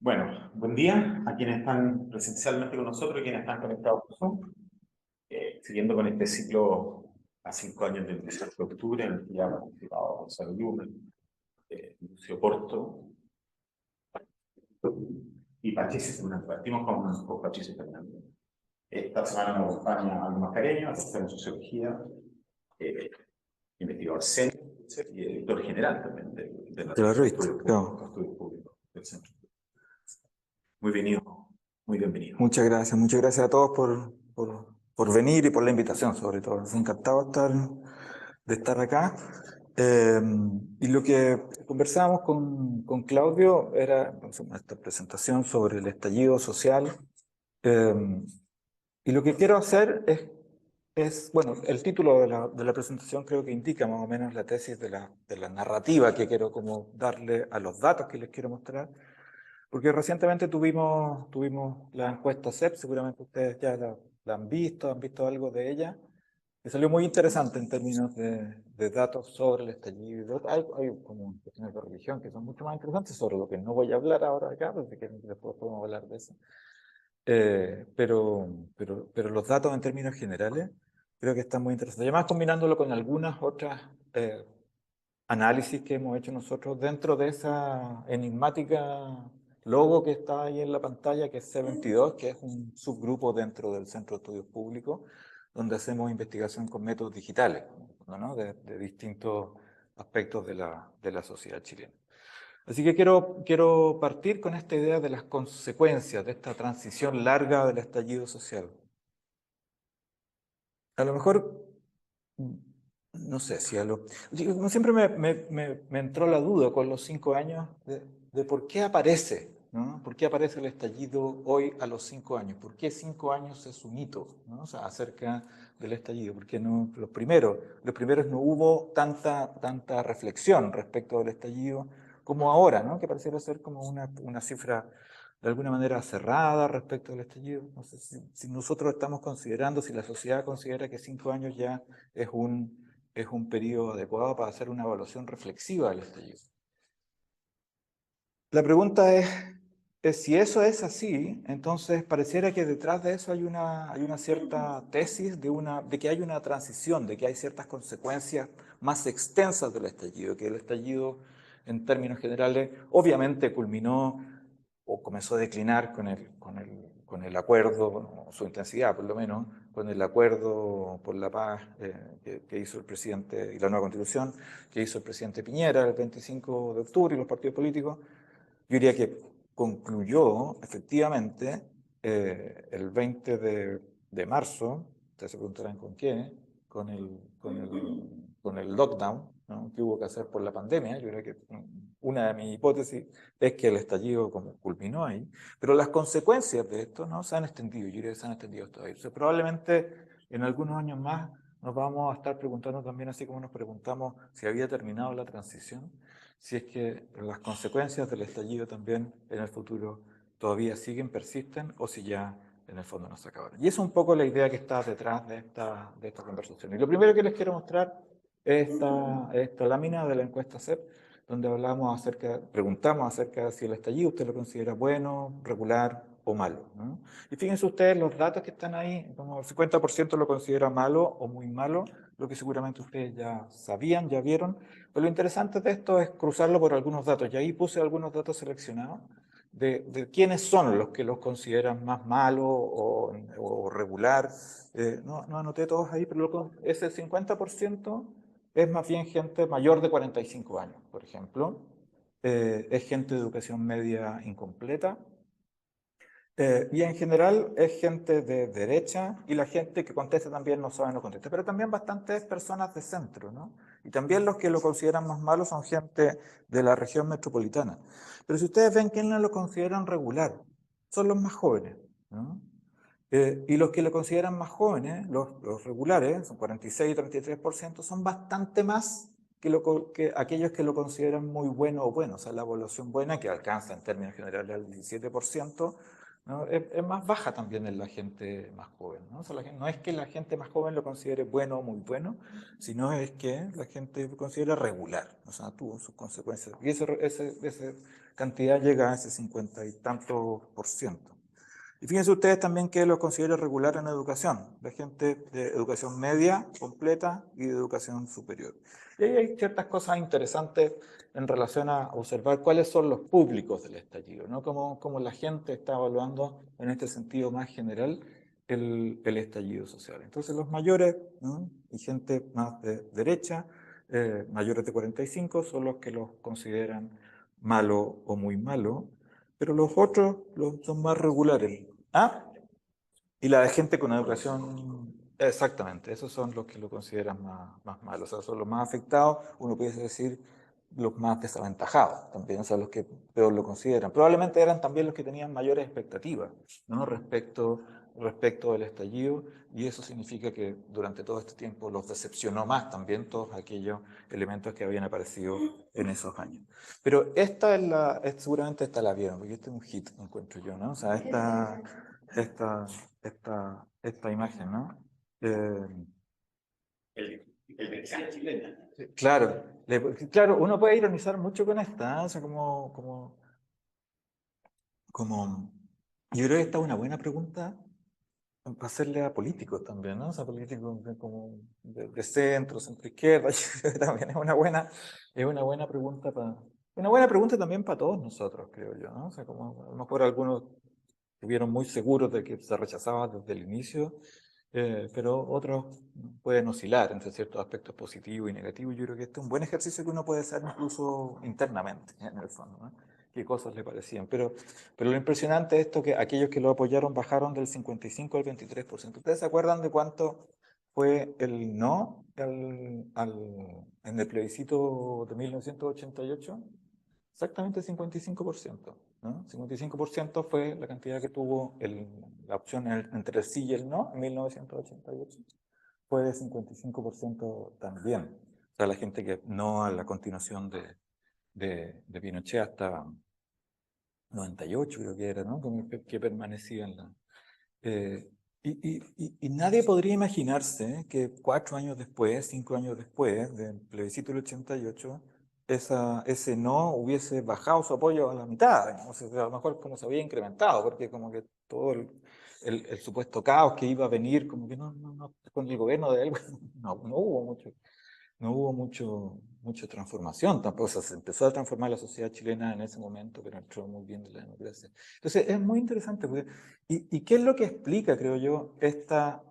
Bueno, buen día a quienes están presencialmente con nosotros y quienes están conectados por Zoom. Siguiendo con este ciclo a 5 años del 18 de octubre, en el que ya ha participado Gonzalo Lumen, Lucio Porto y Patricio Fernández. Partimos con Patricio Fernández. Esta semana nos acompaña Aldo Mascareño, asistente en sociología, investigador senior y editor general también de la De la revista revista, claro. Estudios Públicos del Centro. Muy bienvenido, muy bienvenido. Muchas gracias a todos por venir y por la invitación, sobre todo. Nos encantado de estar acá. Y lo que conversábamos con Claudio era esta presentación sobre el estallido social. Y lo que quiero hacer bueno, el título de la presentación creo que indica más o menos la tesis de la narrativa que quiero como darle a los datos que les quiero mostrar. Porque recientemente tuvimos la encuesta CEP, seguramente ustedes ya la han visto algo de ella, que salió muy interesante en términos de datos sobre el estallido. Hay como cuestiones de religión que son mucho más interesantes, sobre lo que no voy a hablar ahora acá, porque después podemos hablar de eso. Pero los datos en términos generales creo que están muy interesantes. Y además combinándolo con algunas otras análisis que hemos hecho nosotros dentro de esa enigmática logo que está ahí en la pantalla, que es C22, que es un subgrupo dentro del Centro de Estudios Públicos, donde hacemos investigación con métodos digitales, ¿no? de distintos aspectos de la sociedad chilena. Así que quiero partir con esta idea de las consecuencias de esta transición larga del estallido social. A lo mejor, no sé si como siempre me entró la duda con los 5 años de por qué aparece, ¿no? ¿Por qué aparece el estallido hoy a los 5 años? ¿Por qué 5 años es un hito, ¿no? O sea, acerca del estallido? ¿Por qué no los primeros no hubo tanta reflexión respecto del estallido como ahora, ¿no? Que pareciera ser como una cifra de alguna manera cerrada respecto al estallido. No sé si nosotros estamos considerando, si la sociedad considera que 5 años ya es un periodo adecuado para hacer una evaluación reflexiva del estallido. La pregunta es si eso es así, entonces pareciera que detrás de eso hay una cierta tesis de que hay una transición, de que hay ciertas consecuencias más extensas del estallido, que el estallido en términos generales obviamente culminó o comenzó a declinar con el acuerdo, bueno, su intensidad por lo menos, con el acuerdo por la paz que hizo el presidente y la nueva constitución que hizo el presidente Piñera el 25 de octubre y los partidos políticos. Yo diría que concluyó efectivamente el 20 de marzo, ustedes se preguntarán con qué, con el lockdown, ¿no? Que hubo que hacer por la pandemia. Yo creo que una de mis hipótesis es que el estallido como culminó ahí, pero las consecuencias de esto no se han extendido, yo diría que se han extendido todavía. O sea, probablemente en algunos años más nos vamos a estar preguntando también, así como nos preguntamos si había terminado la transición, si es que las consecuencias del estallido también en el futuro todavía siguen, persisten, o si ya en el fondo no se acabaron. Y esa es un poco la idea que está detrás de esta conversación. Y lo primero que les quiero mostrar es esta lámina de la encuesta CEP, donde preguntamos acerca de si el estallido usted lo considera bueno, regular o malo, ¿no? Y fíjense ustedes los datos que están ahí, como el 50% lo considera malo o muy malo, lo que seguramente ustedes ya sabían, ya vieron. Pero lo interesante de esto es cruzarlo por algunos datos. Y ahí puse algunos datos seleccionados de quiénes son los que los consideran más malo o regular. No anoté todos ahí, pero ese 50% es más bien gente mayor de 45 años, por ejemplo. Es gente de educación media incompleta. Y en general es gente de derecha, y la gente que contesta también no sabe, no contesta, pero también bastantes personas de centro, ¿no? Y también los que lo consideran más malo son gente de la región metropolitana. Pero si ustedes ven quiénes lo consideran regular, son los más jóvenes, ¿no? Y los que lo consideran más jóvenes, los regulares, son 46 y 33%, son bastante más que aquellos que lo consideran muy bueno o bueno. O sea, la evaluación buena, que alcanza en términos generales al 17%, ¿no? Es más baja también en la gente más joven, ¿no? O sea, no es que la gente más joven lo considere bueno o muy bueno, sino es que la gente lo considera regular, o sea, tuvo sus consecuencias. Y esa cantidad llega a ese 50 y tantos %. Y fíjense ustedes también que lo considera regular en educación, la gente de educación media completa y de educación superior. Y ahí hay ciertas cosas interesantes en relación a observar cuáles son los públicos del estallido, ¿no? Cómo la gente está evaluando en este sentido más general el estallido social. Entonces los mayores, ¿no? Y gente más de derecha, mayores de 45, son los que los consideran malo o muy malo, pero los otros son más regulares. ¿Ah? Y la de gente con educación, exactamente, esos son los que lo consideran más malos, o sea, son los más afectados, uno puede decir los más desaventajados también, o sea, los que peor lo consideran. Probablemente eran también los que tenían mayores expectativas, ¿no? Respecto del estallido, y eso significa que durante todo este tiempo los decepcionó más también todos aquellos elementos que habían aparecido en esos años. Pero seguramente esta la vieron, porque este es un hit, encuentro yo, ¿no? O sea, esta, esta imagen, ¿no? El mensaje chilena. Claro, claro, uno puede ironizar mucho con esta, ¿eh? O sea, yo creo que esta es una buena pregunta para hacerle a políticos también, ¿no? O sea, políticos como de centro, centro izquierda, yo creo que también es una buena pregunta una buena pregunta también para todos nosotros, creo yo, ¿no? O sea, como a lo mejor algunos estuvieron muy seguros de que se rechazaba desde el inicio, pero otros pueden oscilar entre ciertos aspectos positivos y negativos. Yo creo que este es un buen ejercicio que uno puede hacer incluso internamente, en el fondo, ¿no? Qué cosas le parecían. Pero lo impresionante es esto, que aquellos que lo apoyaron bajaron del 55 al 23%. ¿Ustedes se acuerdan de cuánto fue el no en el plebiscito de 1988? Exactamente 55%, ¿no? 55% fue la cantidad que tuvo la opción entre el sí y el no en 1988. Fue de 55% también. O sea, la gente que no a la continuación de Pinochet hasta 98, creo que era, ¿no? Que permanecía en la... eh, y nadie podría imaginarse que 4 años después, 5 años después del plebiscito del 88, ese no hubiese bajado su apoyo a la mitad, digamos. O sea, a lo mejor como se había incrementado, porque como que todo el supuesto caos que iba a venir, como que con el gobierno de él, no hubo mucha transformación tampoco. O sea, se empezó a transformar la sociedad chilena en ese momento, pero entró muy bien de la democracia. Entonces, es muy interesante. ¿Y qué es lo que explica, creo yo, esta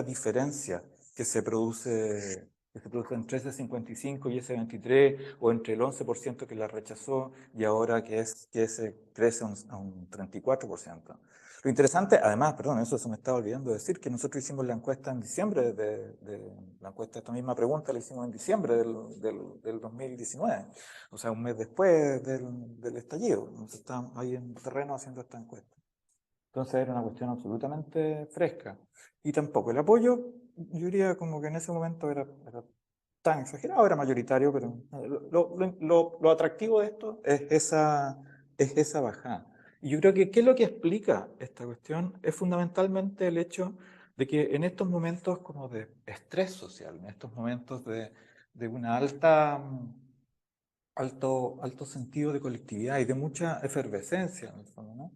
diferencia que se produce entre ese 55 y ese 23, o entre el 11% que la rechazó y ahora que ese crece a un 34%? Lo interesante, además, perdón, eso se me estaba olvidando decir, que nosotros hicimos la encuesta en diciembre, la encuesta, esta misma pregunta la hicimos en diciembre del 2019, o sea, un mes después del estallido. Entonces estábamos ahí en terreno haciendo esta encuesta. Entonces era una cuestión absolutamente fresca. Y tampoco el apoyo, yo diría como que en ese momento era tan exagerado, era mayoritario, pero lo atractivo de esto es esa bajada. Y yo creo que ¿qué es lo que explica esta cuestión? Es fundamentalmente el hecho de que en estos momentos como de estrés social, en estos momentos de una alto sentido de colectividad y de mucha efervescencia, en el fondo, ¿no?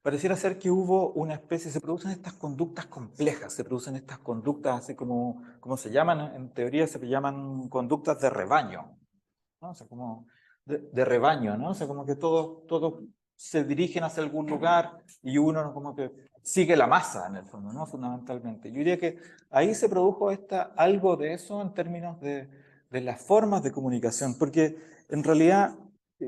Pareciera ser que hubo una especie, se producen estas conductas complejas, se producen estas conductas así como se llaman, en teoría se llaman conductas de rebaño, ¿no? O sea, como de rebaño, ¿no? O sea, como que todos se dirigen hacia algún lugar y uno como que sigue la masa en el fondo, ¿no? Fundamentalmente. Yo diría que ahí se produjo algo de eso en términos de las formas de comunicación, porque en realidad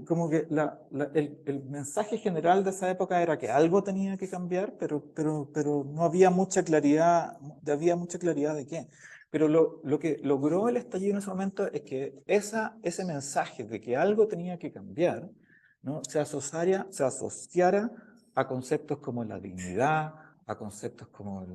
como que el mensaje general de esa época era que algo tenía que cambiar, pero no había mucha claridad, de qué. Pero lo que logró el estallido en ese momento es que ese mensaje de que algo tenía que cambiar, ¿no? se asociara a conceptos como la dignidad, a conceptos como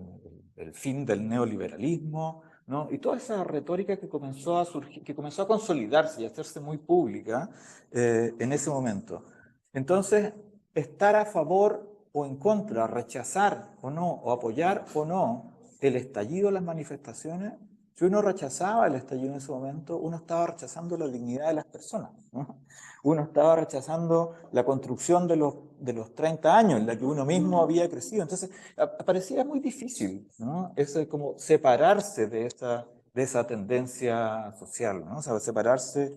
el fin del neoliberalismo, ¿no? Y toda esa retórica que comenzó a surgir, que comenzó a consolidarse y a hacerse muy pública en ese momento. Entonces, estar a favor o en contra, rechazar o no, o apoyar o no el estallido de las manifestaciones, si uno rechazaba el estallido en ese momento, uno estaba rechazando la dignidad de las personas, ¿no? Uno estaba rechazando la construcción de los 30 años en la que uno mismo había crecido. Entonces, parecía muy difícil, ¿no? Eso como separarse de esa tendencia social, ¿no? O sea, separarse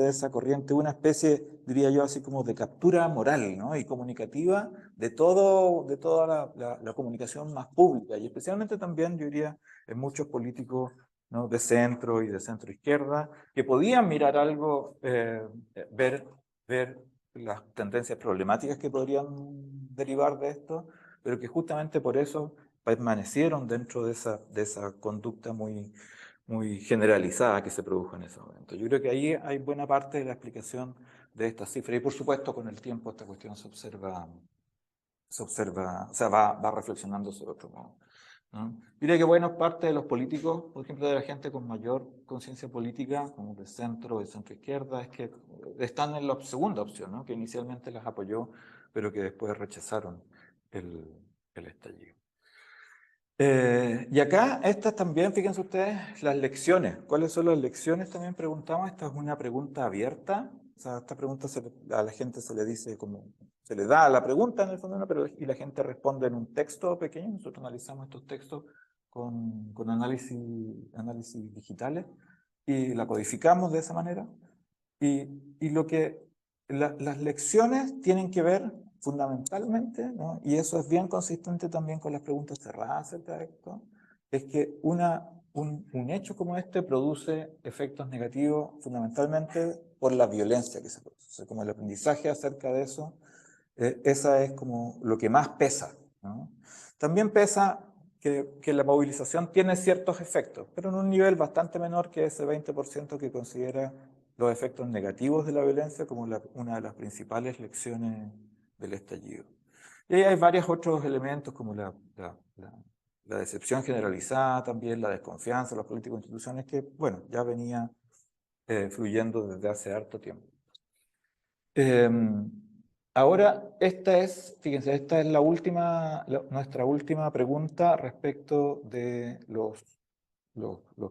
de esa corriente, una especie, diría yo, así como de captura moral, ¿no? Y comunicativa de toda la comunicación más pública, y especialmente también, yo diría, en muchos políticos, ¿no? De centro y de centro izquierda, que podían mirar algo, ver las tendencias problemáticas que podrían derivar de esto, pero que justamente por eso permanecieron dentro de esa conducta muy generalizada que se produjo en ese momento. Yo creo que ahí hay buena parte de la explicación de esta cifra, y por supuesto con el tiempo esta cuestión se observa, o sea, va reflexionando sobre otro modo, ¿no? Yo diría que buena parte de los políticos, por ejemplo, de la gente con mayor conciencia política, como de centro izquierda, es que están en la segunda opción, ¿no? Que inicialmente las apoyó, pero que después rechazaron el estallido. Y acá, estas también, fíjense ustedes, las lecciones. ¿Cuáles son las lecciones? También preguntamos. Esta es una pregunta abierta. O sea, esta pregunta a la gente se le dice como, se le da la pregunta en el fondo, y la gente responde en un texto pequeño. Nosotros analizamos estos textos con análisis digitales y la codificamos de esa manera. Y las lecciones tienen que ver fundamentalmente, ¿no? Y eso es bien consistente también con las preguntas cerradas acerca de esto, es que un hecho como este produce efectos negativos fundamentalmente por la violencia que se produce. O sea, como el aprendizaje acerca de eso, esa es como lo que más pesa, ¿no? También pesa que la movilización tiene ciertos efectos, pero en un nivel bastante menor que ese 20% que considera los efectos negativos de la violencia como una de las principales lecciones del estallido. Y ahí hay varios otros elementos como la decepción generalizada, también la desconfianza de los políticos e instituciones que, bueno, ya venía fluyendo desde hace harto tiempo. Ahora, fíjense, esta es nuestra última pregunta respecto de los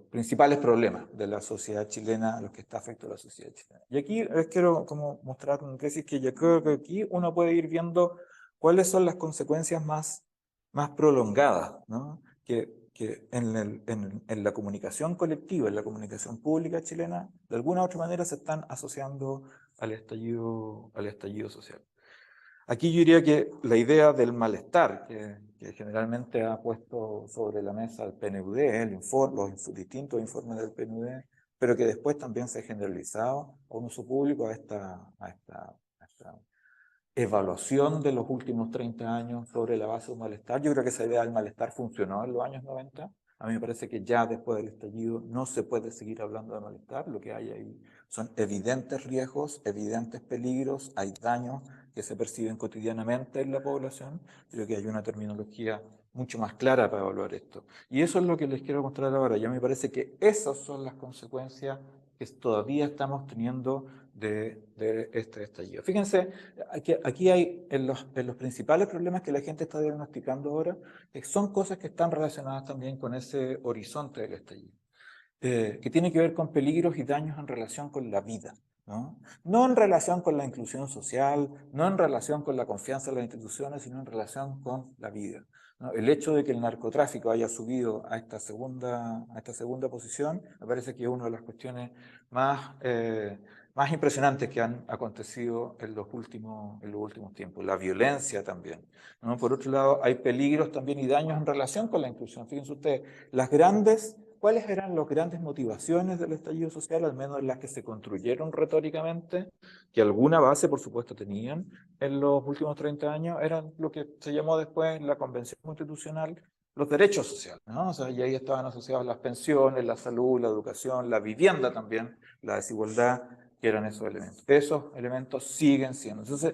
principales problemas de la sociedad chilena, a los que está afectando la sociedad chilena. Y aquí les quiero como mostrar una tesis que yo creo que aquí uno puede ir viendo cuáles son las consecuencias más prolongadas, ¿no? que en la comunicación colectiva, en la comunicación pública chilena, de alguna u otra manera se están asociando al estallido social. Aquí yo diría que la idea del malestar que generalmente ha puesto sobre la mesa el PNUD, los distintos informes del PNUD, pero que después también se ha generalizado a un uso público a esta evaluación de los últimos 30 años sobre la base de un malestar. Yo creo que esa idea del malestar funcionó en los años 90. A mí me parece que ya después del estallido no se puede seguir hablando de malestar. Lo que hay ahí son evidentes riesgos, evidentes peligros, hay daños que se perciben cotidianamente en la población. Creo que hay una terminología mucho más clara para evaluar esto. Y eso es lo que les quiero mostrar ahora. Ya me parece que esas son las consecuencias que todavía estamos teniendo de este estallido. Fíjense, aquí hay en los principales problemas que la gente está diagnosticando ahora, que son cosas que están relacionadas también con ese horizonte del estallido, que tiene que ver con peligros y daños en relación con la vida, ¿no? No en relación con la inclusión social, no en relación con la confianza en las instituciones, sino en relación con la vida, ¿no? El hecho de que el narcotráfico haya subido a esta segunda posición, me parece que es una de las cuestiones más impresionantes que han acontecido en los últimos tiempos. La violencia también, ¿no? Por otro lado, hay peligros también y daños en relación con la inclusión. Fíjense ustedes, ¿cuáles eran las grandes motivaciones del estallido social, al menos las que se construyeron retóricamente, que alguna base, por supuesto, tenían en los últimos 30 años? Eran lo que se llamó después la Convención Constitucional, los derechos sociales, ¿no? O sea, y ahí estaban asociadas las pensiones, la salud, la educación, la vivienda también, la desigualdad, que eran esos elementos. Esos elementos siguen siendo. Entonces,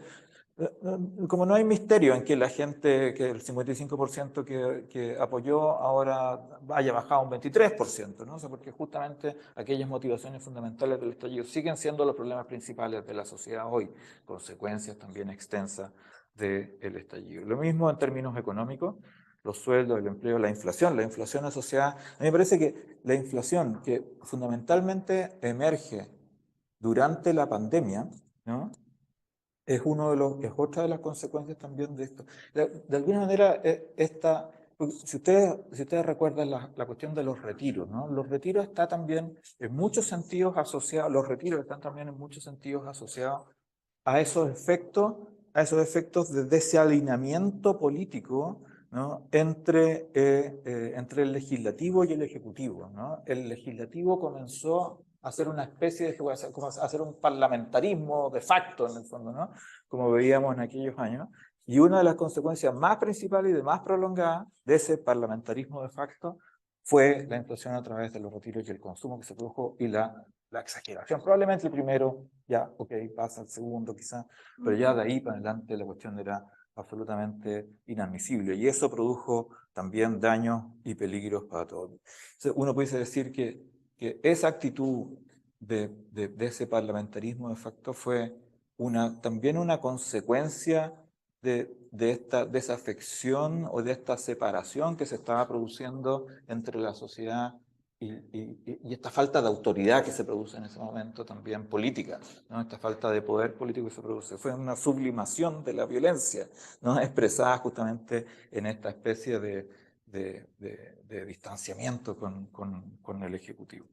como no hay misterio en que la gente, que el 55% que apoyó ahora haya bajado un 23%, ¿no? O sea, porque justamente aquellas motivaciones fundamentales del estallido siguen siendo los problemas principales de la sociedad hoy, consecuencias también extensas del estallido. Lo mismo en términos económicos, los sueldos, el empleo, la inflación asociada. A mí me parece que la inflación que fundamentalmente emerge durante la pandemia, ¿no? Es es otra de las consecuencias también de esto. De alguna manera, si ustedes recuerdan la cuestión de los retiros, ¿no? Los retiros está también en muchos sentidos asociados, los retiros están también en muchos sentidos asociados a esos efectos de desalineamiento político, ¿no? Entre el legislativo y el ejecutivo, ¿no? El legislativo comenzó a hacer una especie de, como a hacer un parlamentarismo de facto, en el fondo, ¿no? Como veíamos en aquellos años. Y una de las consecuencias más principales y de más prolongadas de ese parlamentarismo de facto fue la inflación a través de los retiros y el consumo que se produjo y la exageración. Probablemente el primero, ya, ok, pasa el segundo quizás, pero ya de ahí para adelante la cuestión era absolutamente inadmisible. Y eso produjo también daños y peligros para todos. Entonces, uno puede decir que esa actitud de ese parlamentarismo de facto fue también una consecuencia de esta desafección o de esta separación que se estaba produciendo entre la sociedad y esta falta de autoridad que se produce en ese momento también política, ¿no? Esta falta de poder político que se produce. Fue una sublimación de la violencia, ¿no? Expresada justamente en esta especie de distanciamiento con el Ejecutivo.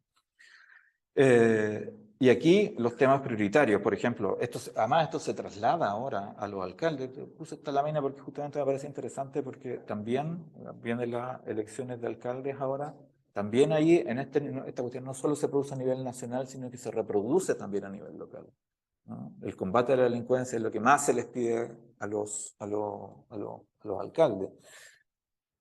Y aquí los temas prioritarios, por ejemplo, además esto se traslada ahora a los alcaldes. Puse esta lámina porque justamente me parece interesante porque también vienen las elecciones de alcaldes ahora. También ahí, esta cuestión no solo se produce a nivel nacional, sino que se reproduce también a nivel local, ¿no? El combate a la delincuencia es lo que más se les pide a los alcaldes.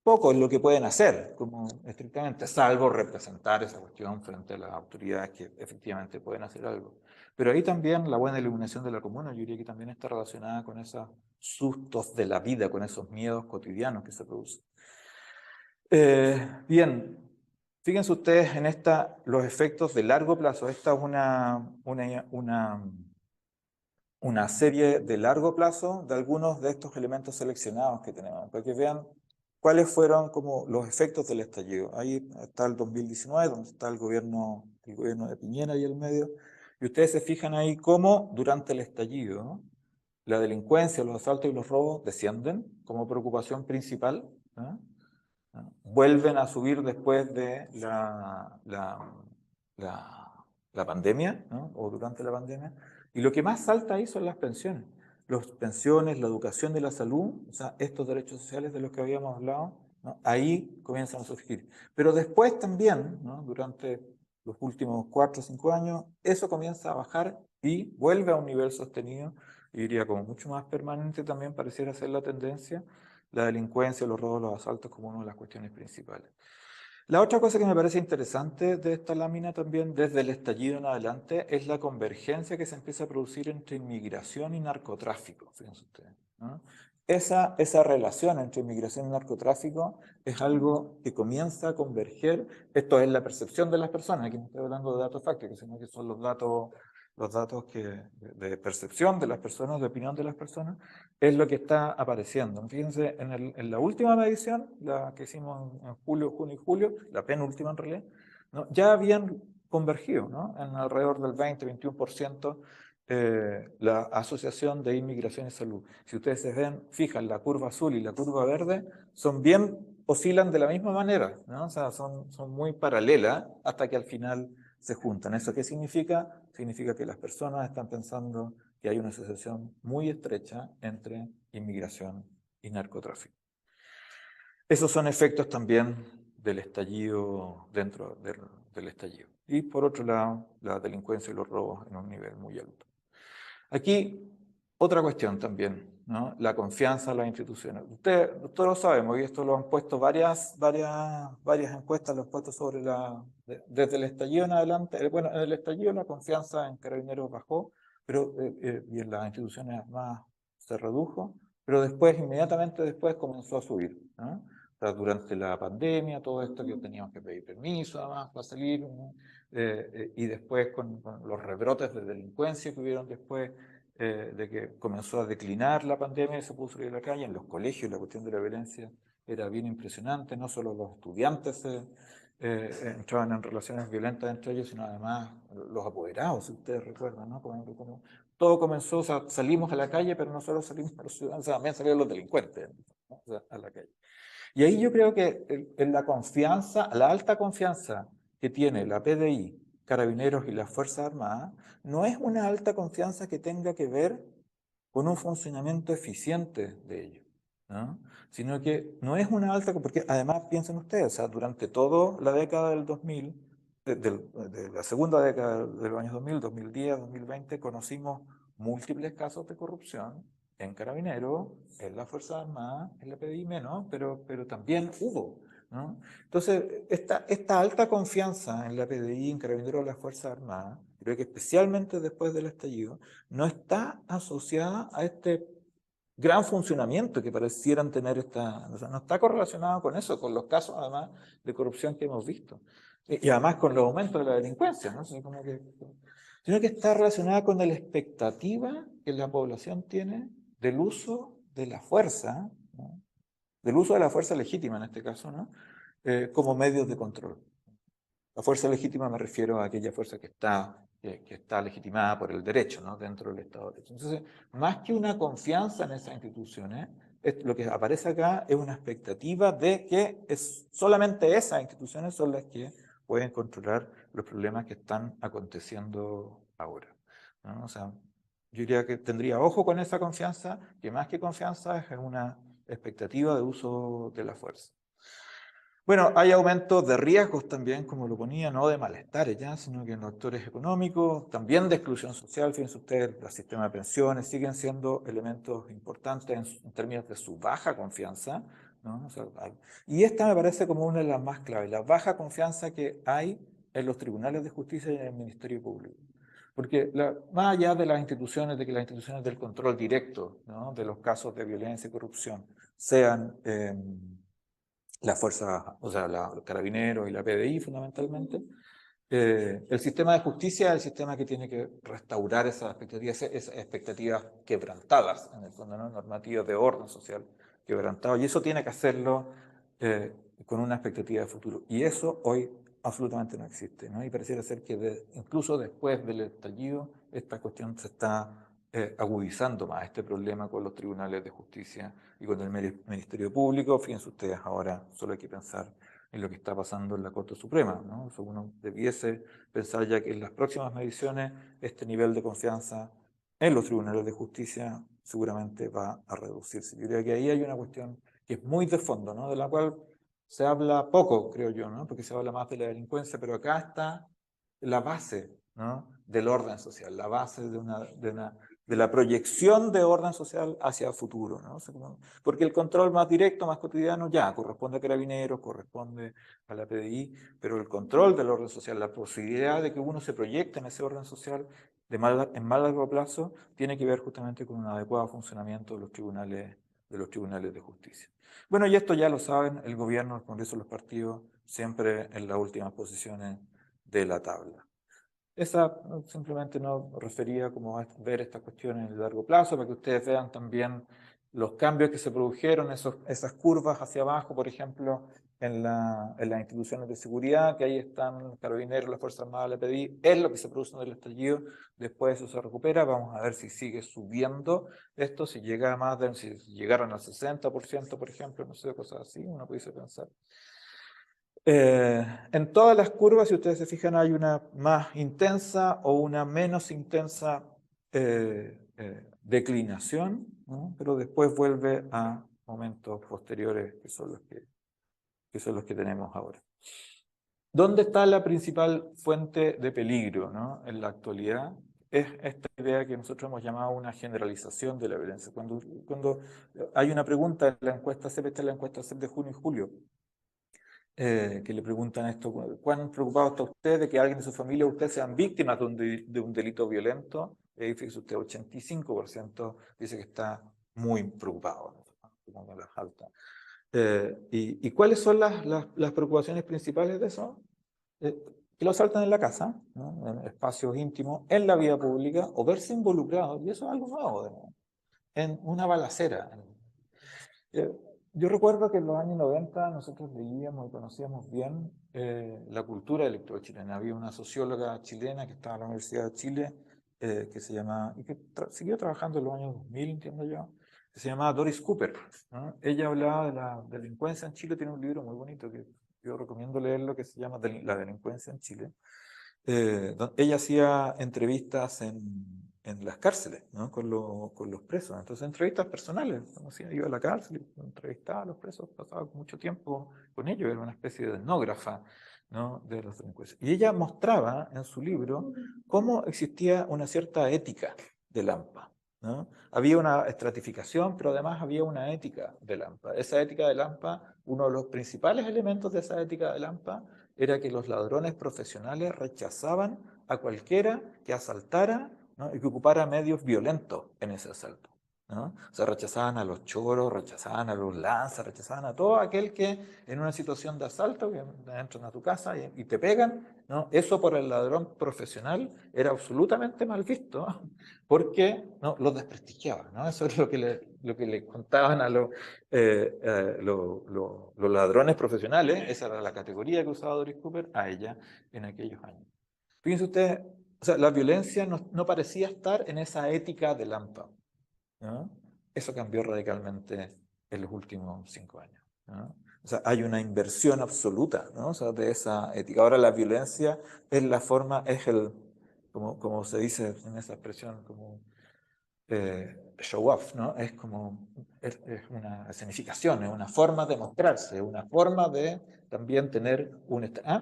Poco es lo que pueden hacer, como estrictamente, salvo representar esa cuestión frente a las autoridades que efectivamente pueden hacer algo. Pero ahí también la buena iluminación de la comuna, yo diría que también está relacionada con esos sustos de la vida, con esos miedos cotidianos que se producen. Bien, fíjense ustedes en los efectos de largo plazo. Esta es una serie de largo plazo de algunos de estos elementos seleccionados que tenemos, para que vean cuáles fueron como los efectos del estallido. Ahí está el 2019, donde está el gobierno de Piñera y el medio, y ustedes se fijan ahí cómo durante el estallido, ¿no?, la delincuencia, los asaltos y los robos descienden como preocupación principal, ¿no? Vuelven a subir después de la pandemia, ¿no?, o durante la pandemia, y lo que más salta ahí son las pensiones. Las pensiones, la educación y la salud, o sea, estos derechos sociales de los que habíamos hablado, ¿no?, ahí comienzan a surgir. Pero después también, ¿no?, durante los últimos 4 o 5 años, eso comienza a bajar y vuelve a un nivel sostenido, y diría como mucho más permanente también pareciera ser la tendencia, la delincuencia, los robos, los asaltos como una de las cuestiones principales. La otra cosa que me parece interesante de esta lámina también, desde el estallido en adelante, es la convergencia que se empieza a producir entre inmigración y narcotráfico, fíjense ustedes, ¿no? Esa relación entre inmigración y narcotráfico es algo que comienza a converger. Esto es la percepción de las personas, aquí no estoy hablando de datos fácticos, sino que son los datos de percepción de las personas, de opinión de las personas, es lo que está apareciendo. Fíjense, en la última medición, la que hicimos en julio, junio y julio, la penúltima en realidad, ¿no?, ya habían convergido, ¿no?, en alrededor del 20-21% la asociación de inmigración y salud. Si ustedes se fijan, la curva azul y la curva verde oscilan de la misma manera, ¿no? O sea, son muy paralelas hasta que al final se juntan. ¿Eso qué significa? Significa que las personas están pensando que hay una asociación muy estrecha entre inmigración y narcotráfico. Esos son efectos también del estallido, dentro del estallido. Y por otro lado, la delincuencia y los robos en un nivel muy alto. Aquí, otra cuestión también, ¿no?, la confianza en las instituciones. Todos lo sabemos, y esto lo han puesto varias encuestas, lo han puesto desde el estallido en adelante. Bueno, en el estallido la confianza en Carabineros bajó, pero y en las instituciones más se redujo, pero después, inmediatamente después, comenzó a subir, ¿no? O sea, durante la pandemia, todo esto que teníamos que pedir permiso además para salir, ¿no? Y después con los rebrotes de delincuencia que hubieron después, de que comenzó a declinar la pandemia y se pudo salir a la calle. En los colegios la cuestión de la violencia era bien impresionante, no solo los estudiantes entraban en relaciones violentas entre ellos, sino además los apoderados, si ustedes recuerdan, ¿no? Como todo comenzó, o sea, salimos a la calle, pero no solo salimos a los ciudadanos, también salieron los delincuentes, ¿no? O sea, a la calle. Y ahí yo creo que en la confianza, la alta confianza que tiene la PDI, Carabineros y las Fuerzas Armadas, no es una alta confianza que tenga que ver con un funcionamiento eficiente de ellos, ¿no? Sino que no es una alta, porque además piensen ustedes, o sea, durante toda la década del 2000, de la segunda década de los años 2000, 2010, 2020, conocimos múltiples casos de corrupción en Carabineros, en las Fuerzas Armadas, en la PDI menos, pero también hubo, ¿no? Entonces, esta alta confianza en la PDI, en Carabineros, en las Fuerzas Armadas, creo que especialmente después del estallido, no está asociada a este gran funcionamiento que parecieran tener o sea, no está correlacionado con eso, con los casos además de corrupción que hemos visto. Y además con los aumentos de la delincuencia, ¿no? O sea, sino que está relacionada con la expectativa que la población tiene del uso de la fuerza, ¿no? Del uso de la fuerza legítima en este caso, ¿no? Como medios de control. La fuerza legítima me refiero a aquella fuerza que está legitimada por el derecho, ¿no? Dentro del Estado de Derecho. Entonces, más que una confianza en esas instituciones, lo que aparece acá es una expectativa de que solamente esas instituciones son las que pueden controlar los problemas que están aconteciendo ahora, ¿no? O sea, yo diría que tendría ojo con esa confianza, que más que confianza es una expectativa de uso de la fuerza. Bueno, hay aumentos de riesgos también, como lo ponía, no de malestares ya, sino que en los actores económicos, también de exclusión social. Fíjense ustedes, el sistema de pensiones siguen siendo elementos importantes en términos de su baja confianza, ¿no? O sea, y esta me parece como una de las más claves, la baja confianza que hay en los tribunales de justicia y en el Ministerio Público. Porque más allá de las instituciones, de que las instituciones del control directo, ¿no? De los casos de violencia y corrupción sean la fuerza, o sea, los carabineros y la PDI fundamentalmente, el sistema de justicia es el sistema que tiene que restaurar esas expectativas quebrantadas, en el fondo, ¿no? Normativas de orden social quebrantadas, y eso tiene que hacerlo con una expectativa de futuro. Y eso hoy absolutamente no existe, ¿no? Y pareciera ser que incluso después del estallido, esta cuestión se está agudizando más, este problema con los tribunales de justicia y con el Ministerio Público. Fíjense ustedes, ahora solo hay que pensar en lo que está pasando en la Corte Suprema, ¿no? O sea, uno debiese pensar ya que en las próximas mediciones este nivel de confianza en los tribunales de justicia seguramente va a reducirse. Yo creo que ahí hay una cuestión que es muy de fondo, ¿no? De la cual se habla poco, creo yo, ¿no? Porque se habla más de la delincuencia, pero acá está la base, ¿no? Del orden social, la base de la proyección de orden social hacia el futuro, ¿no? O sea, porque el control más directo, más cotidiano, ya corresponde a Carabineros, corresponde a la PDI, pero el control del orden social, la posibilidad de que uno se proyecte en ese orden social en más largo plazo, tiene que ver justamente con un adecuado funcionamiento de los tribunales de justicia. Bueno, y esto ya lo saben, el gobierno, el Congreso, los partidos, siempre en las últimas posiciones de la tabla. Esa simplemente no refería como a ver estas cuestiones en el largo plazo, para que ustedes vean también los cambios que se produjeron, esas curvas hacia abajo, por ejemplo, en las instituciones de seguridad, que ahí están Carabineros, las Fuerzas Armadas, la PDI, es lo que se produce en el estallido, después eso se recupera, vamos a ver si sigue subiendo esto, si llega a si llegaron al 60%, por ejemplo, no sé, cosas así, uno pudiese pensar. En todas las curvas, si ustedes se fijan, hay una más intensa o una menos intensa declinación, ¿no? Pero después vuelve a momentos posteriores que son los que tenemos ahora. ¿Dónde está la principal fuente de peligro, ¿no? En la actualidad? Es esta idea que nosotros hemos llamado una generalización de la violencia. Cuando hay una pregunta en la encuesta CEP, esta es la encuesta CEP de junio y julio, que le preguntan esto: ¿cuán preocupado está usted de que alguien de su familia o usted sean víctimas de un delito violento? Fíjese usted, 85% dice que está muy preocupados, ¿no? Como las altas. ¿Y cuáles son las preocupaciones principales de eso? Que lo saltan en la casa, ¿no? En espacios íntimos, en la vida pública, o verse involucrados, y eso es algo nuevo, ¿no? En una balacera. Eh, Yo recuerdo que en los años 90 nosotros leíamos y conocíamos bien la cultura electoral-chilena. Había una socióloga chilena que estaba en la Universidad de Chile, que se llamaba, y que siguió trabajando en los años 2000, entiendo yo, que se llamaba Doris Cooper, ¿no? Ella hablaba de la delincuencia en Chile, tiene un libro muy bonito que yo recomiendo leerlo, que se llama La delincuencia en Chile. Ella hacía entrevistas en las cárceles, ¿no? Con los presos. Entonces, entrevistas personales. Conocía, iba a la cárcel, entrevistaba a los presos, pasaba mucho tiempo con ellos, era una especie de etnógrafa, ¿no? De los delincuentes. Y ella mostraba en su libro cómo existía una cierta ética del AMPA, ¿no? Había una estratificación, pero además había una ética del AMPA. Esa ética del AMPA, uno de los principales elementos de esa ética del AMPA era que los ladrones profesionales rechazaban a cualquiera que asaltara, ¿no? Y que ocupara medios violentos en ese asalto, ¿no? O sea, rechazaban a los choros, rechazaban a los lanzas, rechazaban a todo aquel que en una situación de asalto, que entran a tu casa y te pegan, ¿no? Eso por el ladrón profesional era absolutamente mal visto, ¿no? Porque, ¿no? Los desprestigiaba, ¿no? Eso es lo que le contaban a los ladrones profesionales. Esa era la categoría que usaba Doris Cooper a ella en aquellos años. Fíjense ustedes, o sea, la violencia no parecía estar en esa ética del AMPA, ¿no? Eso cambió radicalmente en los últimos 5 años, ¿no? O sea, hay una inversión absoluta, ¿no? O sea, de esa ética. Ahora la violencia es la forma, como se dice en esa expresión, como show off, ¿no? Es como, es una escenificación, es una forma de mostrarse, una forma de también tener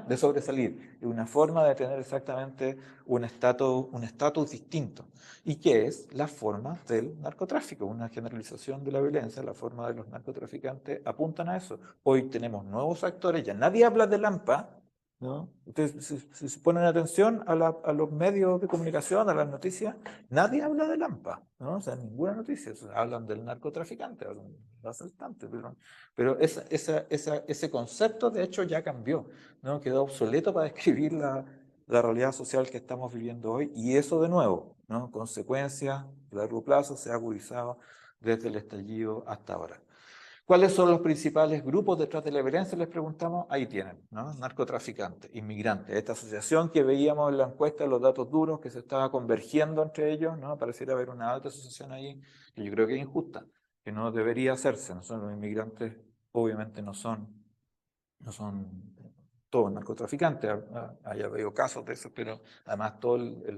de sobresalir, una forma de tener exactamente un estatus distinto. ¿Y qué es la forma del narcotráfico? Una generalización de la violencia, la forma de los narcotraficantes apuntan a eso. Hoy tenemos nuevos actores, ya nadie habla de Lampa, ¿no? Ustedes si ponen atención a los medios de comunicación, a las noticias, nadie habla de Lampa, ¿no? O sea, ninguna noticia. O sea, hablan del narcotraficante, hablan del asaltante, pero ese concepto de hecho ya cambió, ¿no? Quedó obsoleto para describir la realidad social que estamos viviendo hoy, y eso de nuevo, ¿no? Consecuencias a largo plazo se ha agudizado desde el estallido hasta ahora. ¿Cuáles son los principales grupos detrás de la violencia? Les preguntamos, ahí tienen, ¿no? Narcotraficantes, inmigrantes. Esta asociación que veíamos en la encuesta, los datos duros, que se estaba convergiendo entre ellos, ¿no? Pareciera haber una alta asociación ahí, que yo creo que es injusta, que no debería hacerse. No son los inmigrantes, obviamente no son todos narcotraficantes. Haya habido casos de eso, pero además todo el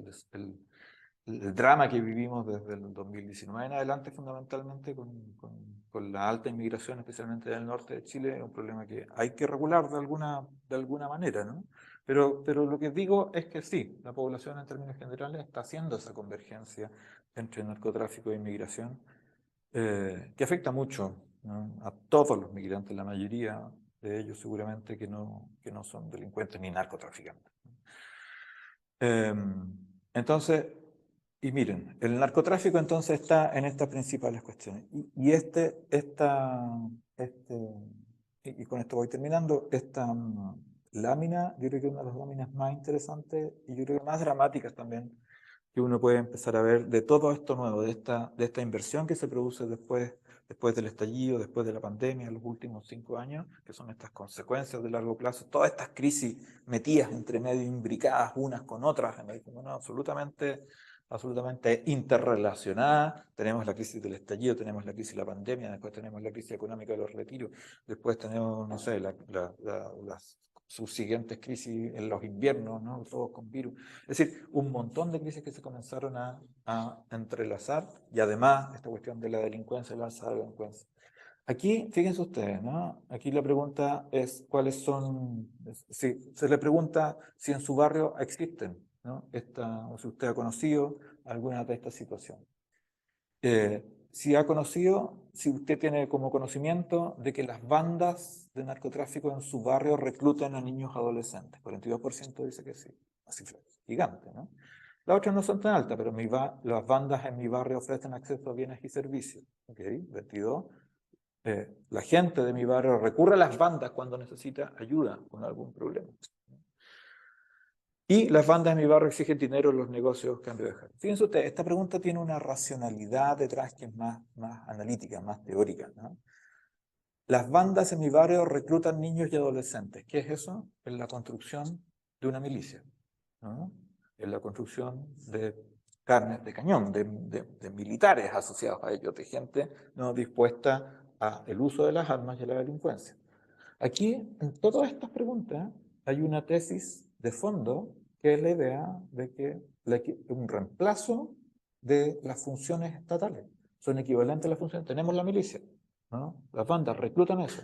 drama que vivimos desde el 2019 en adelante, fundamentalmente con la alta inmigración, especialmente del norte de Chile, es un problema que hay que regular de alguna manera, ¿no? Pero lo que digo es que sí, la población en términos generales está haciendo esa convergencia entre narcotráfico e inmigración, que afecta mucho, ¿no? A todos los migrantes, la mayoría de ellos seguramente que no son delincuentes ni narcotraficantes. Entonces, y miren, el narcotráfico entonces está en estas principales cuestiones. Y con esto voy terminando, esta lámina, yo creo que es una de las láminas más interesantes y yo creo que más dramáticas también que uno puede empezar a ver de todo esto nuevo, de esta inversión que se produce después del estallido, después de la pandemia, en los últimos 5 años, que son estas consecuencias de largo plazo, todas estas crisis metidas entre medio, imbricadas unas con otras, absolutamente interrelacionadas. Tenemos la crisis del estallido, tenemos la crisis de la pandemia, después tenemos la crisis económica de los retiros, después tenemos, no sé, las subsiguientes crisis en los inviernos, ¿no? Todos con virus. Es decir, un montón de crisis que se comenzaron a entrelazar, y además esta cuestión de la delincuencia, la alza de la delincuencia. Aquí, fíjense ustedes, ¿no? Aquí la pregunta es cuáles son, si se le pregunta si en su barrio existen, ¿no? O si usted ha conocido alguna de estas situaciones. Si ha conocido, si usted tiene como conocimiento de que las bandas de narcotráfico en su barrio reclutan a niños adolescentes. 42% dice que sí. Una cifra gigante, ¿no? Las otras no son tan altas, pero las bandas en mi barrio ofrecen acceso a bienes y servicios. ¿Okay? 22. La gente de mi barrio recurre a las bandas cuando necesita ayuda con algún problema. Y las bandas de mi barrio exigen dinero en los negocios que han de dejar. Fíjense ustedes, esta pregunta tiene una racionalidad detrás que es más analítica, más teórica, ¿no? Las bandas en mi barrio reclutan niños y adolescentes. ¿Qué es eso? Es la construcción de una milicia, ¿no? Es la construcción de carnes de cañón, de militares asociados a ellos, de gente no dispuesta al uso de las armas y a la delincuencia. Aquí, en todas estas preguntas, hay una tesis de fondo que es la idea de que un reemplazo de las funciones estatales. Son equivalentes a las funciones. Tenemos la milicia, ¿no? Las bandas reclutan eso.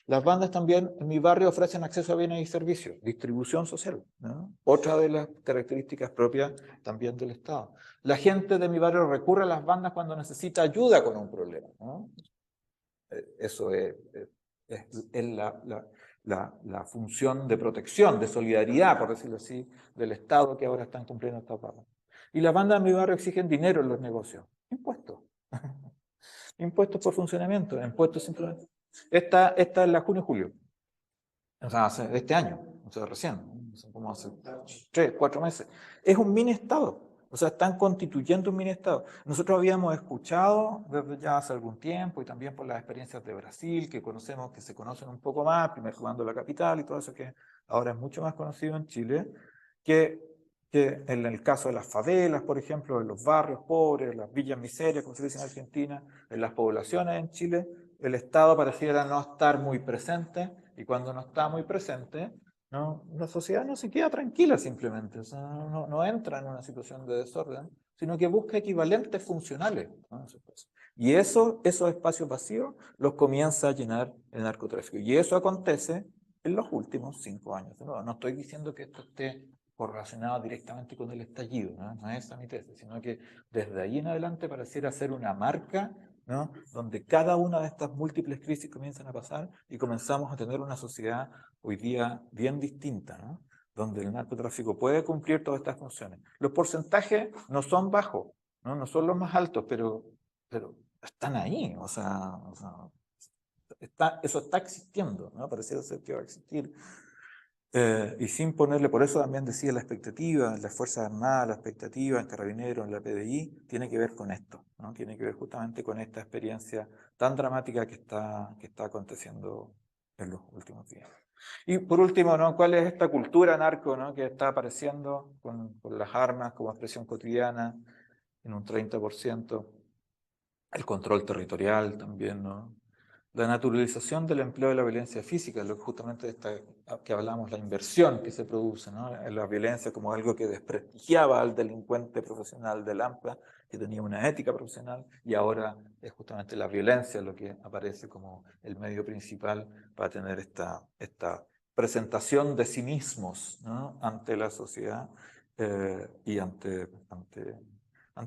Las bandas también en mi barrio ofrecen acceso a bienes y servicios, distribución social, ¿no? Otra de las características propias también del Estado. La gente de mi barrio recurre a las bandas cuando necesita ayuda con un problema, ¿no? Eso es la función de protección, de solidaridad, por decirlo así, del Estado que ahora están cumpliendo esta etapa. Y las bandas de mi barrio exigen dinero en los negocios. Impuestos. Impuestos por funcionamiento, impuestos simplemente. Esta es la junio-julio. O sea, de este año, o sea, recién, como hace 3, 4 meses. Es un mini Estado. O sea, están constituyendo un mini Estado. Nosotros habíamos escuchado desde ya hace algún tiempo y también por las experiencias de Brasil, que conocemos, que se conocen un poco más, primero jugando la capital y todo eso que ahora es mucho más conocido en Chile, que en el caso de las favelas, por ejemplo, en los barrios pobres, las villas miserias, como se dice en Argentina, en las poblaciones en Chile, el Estado pareciera no estar muy presente, y cuando no está muy presente, ¿no? La sociedad no se queda tranquila simplemente, o sea, no entra en una situación de desorden, sino que busca equivalentes funcionales, ¿no? Y esos espacios vacíos los comienza a llenar el narcotráfico. Y eso acontece en los últimos 5 años. No estoy diciendo que esto esté correlacionado directamente con el estallido, ¿no? No es esa mi tesis, sino que desde ahí en adelante pareciera ser una marca, ¿no? Donde cada una de estas múltiples crisis comienzan a pasar y comenzamos a tener una sociedad hoy día bien distinta, ¿no? Donde el narcotráfico puede cumplir todas estas funciones. Los porcentajes no son bajos, no son los más altos, pero están ahí, o sea eso está existiendo, ¿no? Pareciera ser que va a existir. Y sin ponerle, por eso también decía la expectativa, en las Fuerzas Armadas, la expectativa en Carabineros, en la PDI, tiene que ver con esto, ¿no? Tiene que ver justamente con esta experiencia tan dramática que está aconteciendo en los últimos días. Y por último, ¿no? ¿Cuál es esta cultura narco, ¿no? Que está apareciendo con las armas como expresión cotidiana en un 30%? El control territorial también, ¿no? La naturalización del empleo de la violencia física, lo que justamente que hablamos, la inversión que se produce, ¿no? En la violencia como algo que desprestigiaba al delincuente profesional del AMPA, que tenía una ética profesional, y ahora es justamente la violencia lo que aparece como el medio principal para tener esta presentación de sí mismos, ¿no? Ante la sociedad y ante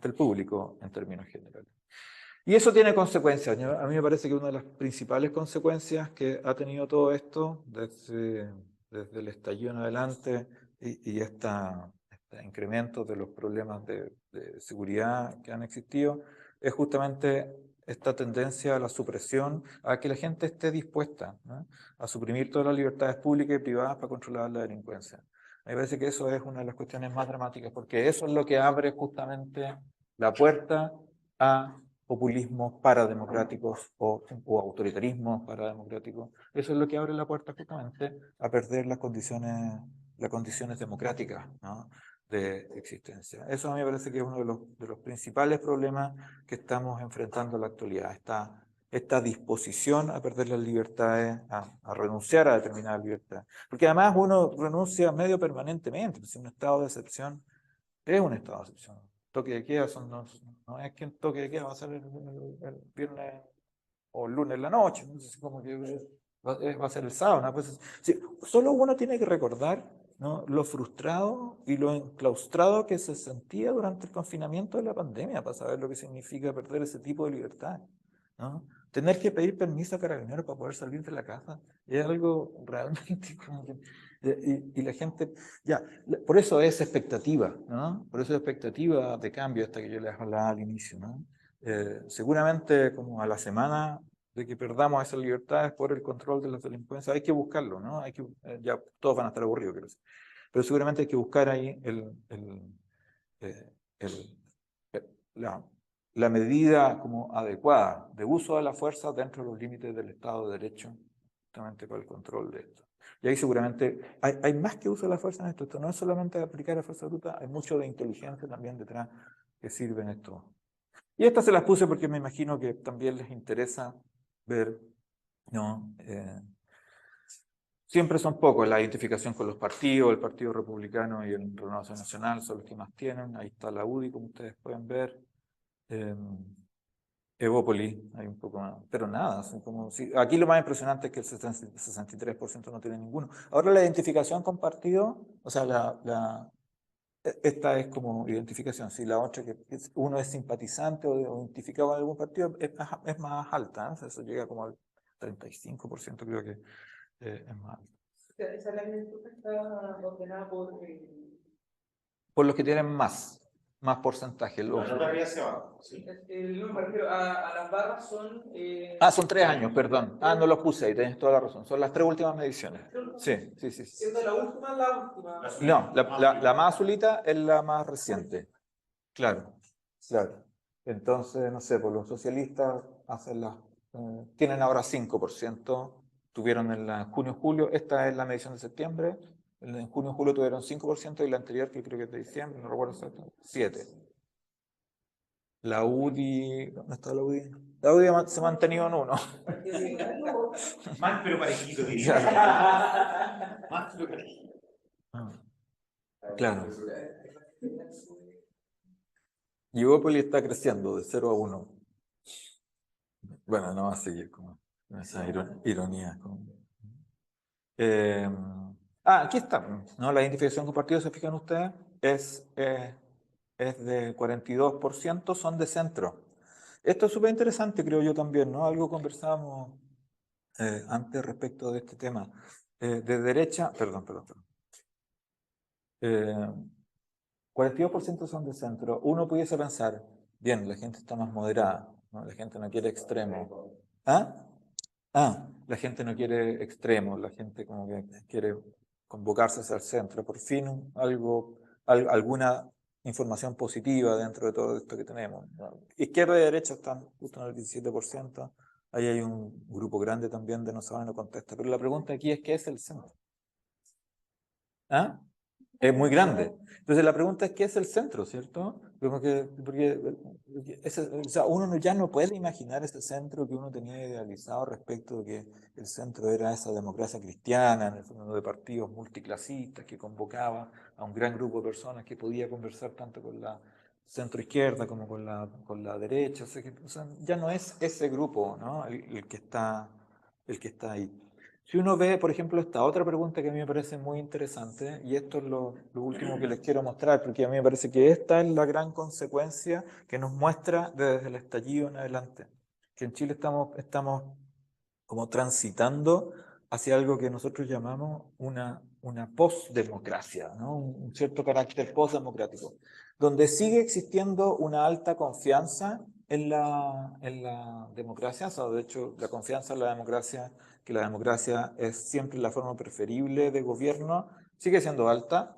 el público en términos generales. Y eso tiene consecuencias. A mí me parece que una de las principales consecuencias que ha tenido todo esto desde el estallido en adelante y este incremento de los problemas de seguridad que han existido es justamente esta tendencia a la supresión, a que la gente esté dispuesta, ¿no? A suprimir todas las libertades públicas y privadas para controlar la delincuencia. A mí me parece que eso es una de las cuestiones más dramáticas, porque eso es lo que abre justamente la puerta a populismos parademocráticos o autoritarismos parademocráticos. Eso es lo que abre la puerta justamente a perder las condiciones democráticas, ¿no? De existencia. Eso a mí me parece que es uno de los principales problemas que estamos enfrentando en la actualidad. Esta disposición a perder las libertades, a renunciar a determinadas libertades. Porque además uno renuncia medio permanentemente. Si un estado de excepción es un estado de excepción. Toque de queda no es que un toque de queda va a ser el viernes o el lunes en la noche, entonces como que va a ser el sábado, ¿no? Pues, sí, solo uno tiene que recordar, ¿no? Lo frustrado y lo enclaustrado que se sentía durante el confinamiento de la pandemia para saber lo que significa perder ese tipo de libertad, ¿no? Tener que pedir permiso a Carabineros para poder salir de la casa es algo realmente como que Y la gente, ya, por eso es expectativa, ¿no? Por eso es expectativa de cambio, hasta que yo les hablaba al inicio, ¿no? Seguramente como a la semana de que perdamos esas libertades por el control de la delincuencia, hay que buscarlo, ¿no? Hay que, ya todos van a estar aburridos, creo. Pero seguramente hay que buscar ahí eh, el- la, la medida como adecuada de uso de la fuerza dentro de los límites del Estado de Derecho, justamente para el control de esto. Y ahí seguramente hay más que uso de la fuerza en esto. Esto no es solamente aplicar la fuerza bruta, hay mucho de inteligencia también detrás que sirve en esto. Y estas se las puse porque me imagino que también les interesa ver, ¿no? Siempre son pocos la identificación con los partidos, el Partido Republicano y el Renovación Nacional son los que más tienen. Ahí está la UDI, como ustedes pueden ver. Evópoli, hay un poco más, pero nada, son como, aquí lo más impresionante es que el 63% no tiene ninguno. Ahora la identificación con partido, o sea, esta es como identificación, si la otra que uno es simpatizante o identificado con algún partido es más alta, ¿eh? O sea, eso llega como al 35%, creo que es más alto. Esa es la que está ordenada Por los que tienen más porcentaje. La nota arriba hacia abajo, sí. No, me refiero a las barras son... Son 3 años, perdón. No los puse ahí, tenés toda la razón. Son las 3 últimas mediciones. Sí. ¿Siendo la última la última? No, la más azulita es la más reciente. Claro. Entonces, no sé, pues los socialistas hacen tienen ahora 5%, tuvieron en la junio-julio, esta es la medición de septiembre, en junio-julio tuvieron 5% y la anterior, que creo que es de diciembre, no recuerdo exactamente, 7%. La UDI, ¿dónde está la UDI? La UDI se ha mantenido en 1. Más pero parejito, diría. Más pero parejito. Claro. Evópoli está creciendo de 0 a 1. Bueno, no va a seguir con esa ironía. Aquí está, ¿no? La identificación con partidos, se fijan ustedes, es de 42%, son de centro. Esto es súper interesante, creo yo también, ¿no? Algo conversábamos antes respecto de este tema. De derecha, perdón. 42% son de centro. Uno pudiese pensar, bien, la gente está más moderada, ¿no? La gente no quiere extremo. La gente no quiere extremos, la gente como que quiere convocarse hacia el centro. Por fin alguna información positiva dentro de todo esto que tenemos, ¿no? Izquierda y derecha están justo en el 17%. Ahí hay un grupo grande también de no sabe, no contesta. Pero la pregunta aquí es, ¿qué es el centro? Es muy grande. Entonces la pregunta es, ¿qué es el centro, cierto? Porque o sea, uno ya no puede imaginar ese centro que uno tenía idealizado respecto de que el centro era esa democracia cristiana, en el fondo de partidos multiclasistas que convocaba a un gran grupo de personas que podía conversar tanto con la centro izquierda como con la derecha. O sea, ya no es ese grupo, ¿no? el que está ahí. Si uno ve, por ejemplo, esta otra pregunta que a mí me parece muy interesante, y esto es lo último que les quiero mostrar, porque a mí me parece que esta es la gran consecuencia que nos muestra desde el estallido en adelante, que en Chile estamos como transitando hacia algo que nosotros llamamos una postdemocracia, ¿no? Un cierto carácter postdemocrático, donde sigue existiendo una alta confianza en la democracia. O sea, de hecho, la confianza en la democracia, que la democracia es siempre la forma preferible de gobierno, sigue siendo alta.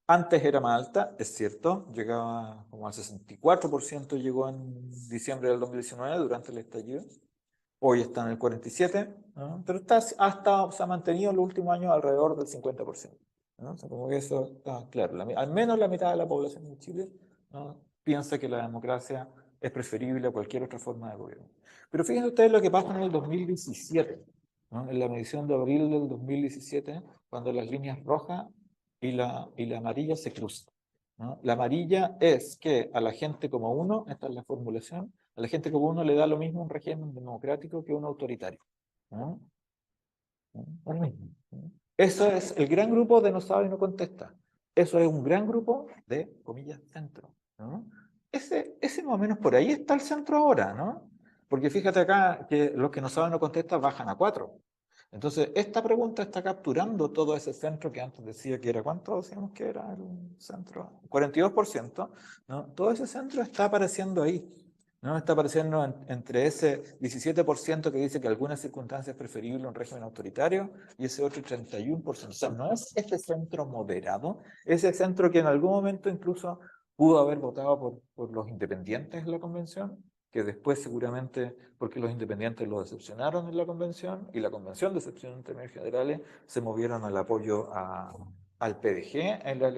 Antes era más alta, es cierto, llegaba como al 64%, llegó en diciembre del 2019 durante el estallido. Hoy está en el 47%, ¿no? Pero se ha mantenido en los últimos años alrededor del 50%, ¿no? O sea, como que eso está claro. Al menos la mitad de la población de Chile, ¿no?, piensa que la democracia es preferible a cualquier otra forma de gobierno. Pero fíjense ustedes lo que pasa en el 2017, ¿no? En la medición de abril del 2017, cuando las líneas rojas y la amarilla se cruzan, ¿no? La amarilla es que a la gente como uno, esta es la formulación, a la gente como uno le da lo mismo un régimen democrático que un autoritario, ¿no? Lo mismo, ¿no? Eso es el gran grupo de no sabe y no contesta. Eso es un gran grupo de, comillas, centro, ¿no? Ese más o menos por ahí está el centro ahora, ¿no? Porque fíjate acá que los que no saben no contestan bajan a 4. Entonces, esta pregunta está capturando todo ese centro que antes decía que era, ¿cuánto decíamos que era el centro? 42%, ¿no? Todo ese centro está apareciendo ahí, ¿no? Está apareciendo entre ese 17% que dice que en algunas circunstancias es preferible un régimen autoritario y ese otro 31%. O sea, no es ese centro moderado, ese centro que en algún momento incluso pudo haber votado por los independientes en la convención, que después seguramente, porque los independientes lo decepcionaron en la convención, y la convención decepcionó en términos generales, se movieron al apoyo al PDG en las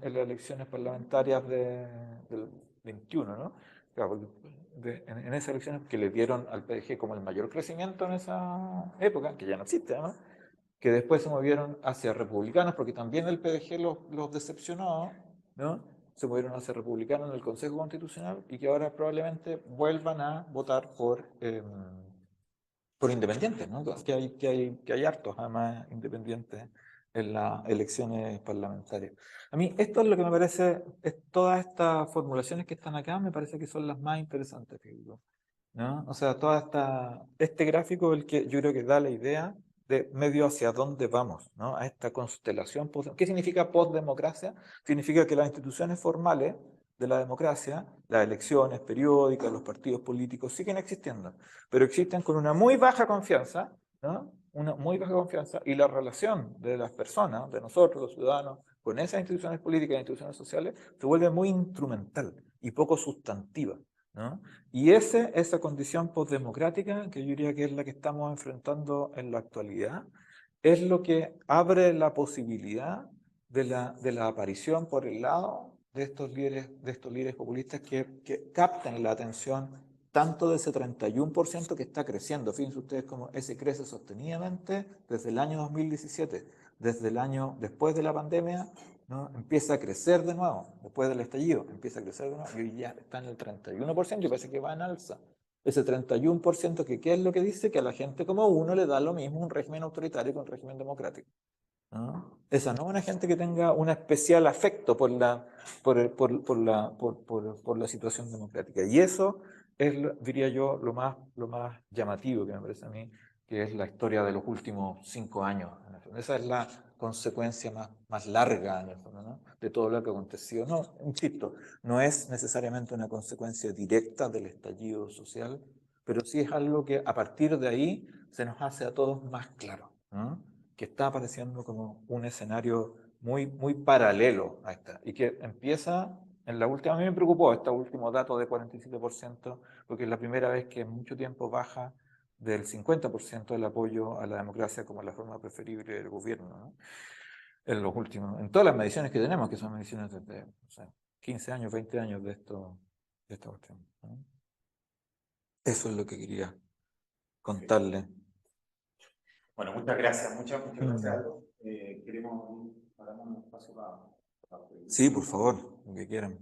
elecciones parlamentarias del 21, ¿no? Claro, en esas elecciones que le dieron al PDG como el mayor crecimiento en esa época, que ya no existe, ¿no? Que después se movieron hacia republicanos, porque también el PDG los decepcionó, ¿no? Se movieron hacia republicanos en el Consejo Constitucional y que ahora probablemente vuelvan a votar por independientes, ¿no? Que hay hartos, además, independientes en las elecciones parlamentarias. A mí esto es lo que me parece, todas estas formulaciones que están acá me parece que son las más interesantes, ¿no? O sea, este gráfico es el que yo creo que da la idea de medio hacia dónde vamos, ¿no? A esta constelación. ¿Qué significa postdemocracia? Significa que las instituciones formales de la democracia, las elecciones periódicas, los partidos políticos, siguen existiendo, pero existen con una muy baja confianza, ¿no? Una muy baja confianza, y la relación de las personas, de nosotros, los ciudadanos, con esas instituciones políticas e instituciones sociales, se vuelve muy instrumental y poco sustantiva, ¿no? Y esa condición postdemocrática, que yo diría que es la que estamos enfrentando en la actualidad, es lo que abre la posibilidad de la aparición por el lado de estos líderes populistas que captan la atención tanto de ese 31% que está creciendo. Fíjense ustedes cómo ese crece sostenidamente desde el año 2017, desde el año después de la pandemia, ¿no? Empieza a crecer de nuevo, después del estallido, empieza a crecer de nuevo, y hoy ya está en el 31%, y parece que va en alza. Ese 31% que, ¿qué es lo que dice? Que a la gente como uno le da lo mismo un régimen autoritario que un régimen democrático, ¿no? Esa no es una gente que tenga un especial afecto por la situación democrática. Y eso es, diría yo, lo más llamativo que me parece a mí, que es la historia de los últimos 5 años. Esa es la consecuencia más larga, en el fondo, ¿no? De todo lo que ha acontecido. No, insisto, no es necesariamente una consecuencia directa del estallido social, pero sí es algo que a partir de ahí se nos hace a todos más claro, ¿no? Que está apareciendo como un escenario muy paralelo a esta, y que empieza en la última. A mí me preocupó este último dato de 47%, porque es la primera vez que en mucho tiempo baja del 50% del apoyo a la democracia como la forma preferible del gobierno, ¿no? En todas las mediciones que tenemos, que son mediciones desde, no sé, 15 años, 20 años de esta cuestión, ¿no? Eso es lo que quería contarle. Bueno, muchas gracias, muchas gracias, Aldo. Queremos dar un espacio para Sí, por favor, lo que quieran.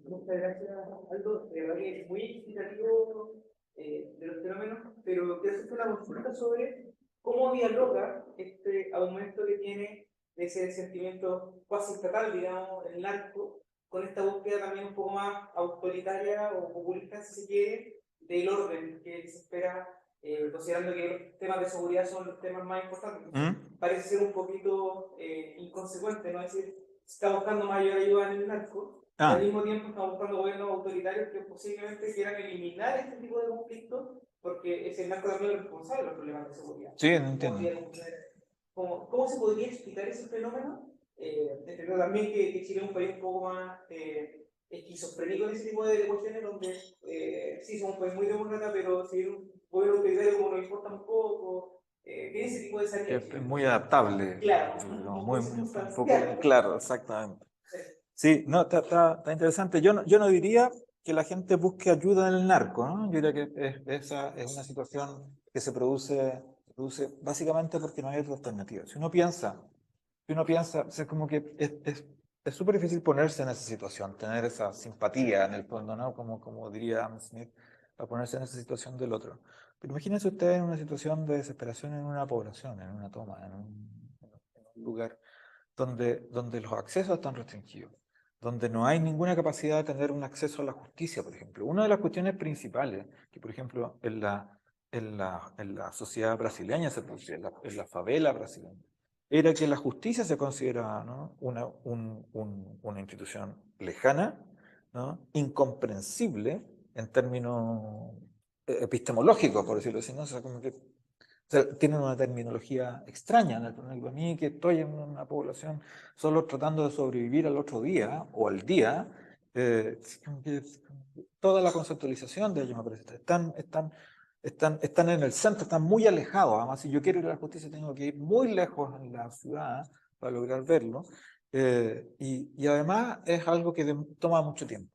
Muchas gracias, Aldo. De verdad que es muy explicativo de los fenómenos, pero quiero hacerte una consulta sobre cómo dialoga este aumento que tiene de ese sentimiento cuasi estatal, digamos, el narco, con esta búsqueda también un poco más autoritaria o populista, si se quiere, del orden que se espera, considerando que los temas de seguridad son los temas más importantes. Parece ser un poquito inconsecuente, ¿no? Es decir, se está buscando mayor ayuda en el narco, y al mismo tiempo estamos buscando gobiernos autoritarios que posiblemente quieran eliminar este tipo de conflictos, porque es el narco también el responsable de los problemas de seguridad. Sí, no entiendo. ¿Cómo se podría explicar ese fenómeno? Entiendo también que Chile es un país un poco más esquizofrénico en ese tipo de cuestiones, donde sí somos un país muy demócrata, pero si un gobierno autoritario como nos importa un poco, tiene ese tipo de salida. Es muy adaptable. Claro, muy claro, exactamente. Sí, no, está interesante. Yo no diría que la gente busque ayuda en el narco, ¿no? Yo diría que esa es una situación que se produce básicamente porque no hay otra alternativa. Si uno piensa, o sea, como que es súper difícil ponerse en esa situación, tener esa simpatía en el fondo, ¿no? Como diría Adam Smith, a ponerse en esa situación del otro. Pero imagínense ustedes en una situación de desesperación en una población, en una toma, en un lugar donde los accesos están restringidos, donde no hay ninguna capacidad de tener un acceso a la justicia, por ejemplo. Una de las cuestiones principales que, por ejemplo, en la sociedad brasileña se producía, en la favela brasileña, era que la justicia se consideraba, ¿no?, una institución lejana, ¿no?, incomprensible en términos epistemológicos, por decirlo así, ¿no? O sea, como que, o sea, tienen una terminología extraña. Para mí, que estoy en una población solo tratando de sobrevivir al otro día o al día, como que toda la conceptualización de ellos me parece están en el centro, están muy alejados. Además, si yo quiero ir a la justicia, tengo que ir muy lejos en la ciudad para lograr verlo. Y además es algo que toma mucho tiempo.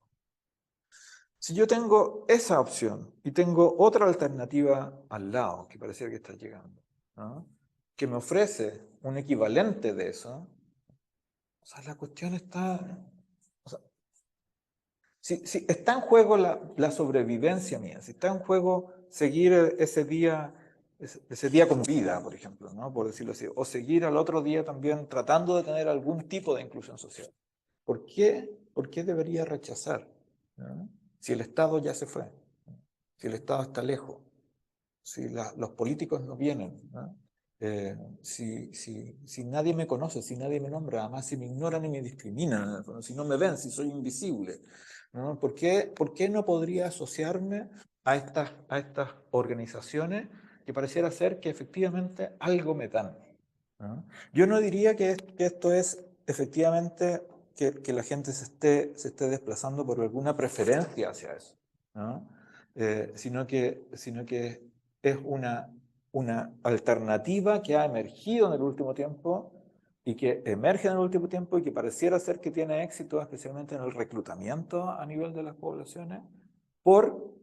Si yo tengo esa opción y tengo otra alternativa al lado, que pareciera que está llegando, ¿no?, que me ofrece un equivalente de eso, o sea, la cuestión está... O sea, si está en juego la sobrevivencia mía, si está en juego seguir ese día con vida, por ejemplo, ¿no?, por decirlo así, o seguir al otro día también tratando de tener algún tipo de inclusión social, ¿por qué debería rechazar, ¿no?, si el Estado ya se fue, si el Estado está lejos, si los políticos no vienen, ¿no? Si nadie me conoce, si nadie me nombra, además si me ignoran y me discriminan, si no me ven, si soy invisible, ¿no? ¿Por qué no podría asociarme a estas organizaciones que pareciera ser que efectivamente algo me dan, ¿no? Yo no diría que esto es efectivamente que la gente se esté desplazando por alguna preferencia hacia eso, ¿no? Sino que es una alternativa que ha emergido en el último tiempo y que emerge en el último tiempo y que pareciera ser que tiene éxito, especialmente en el reclutamiento a nivel de las poblaciones, por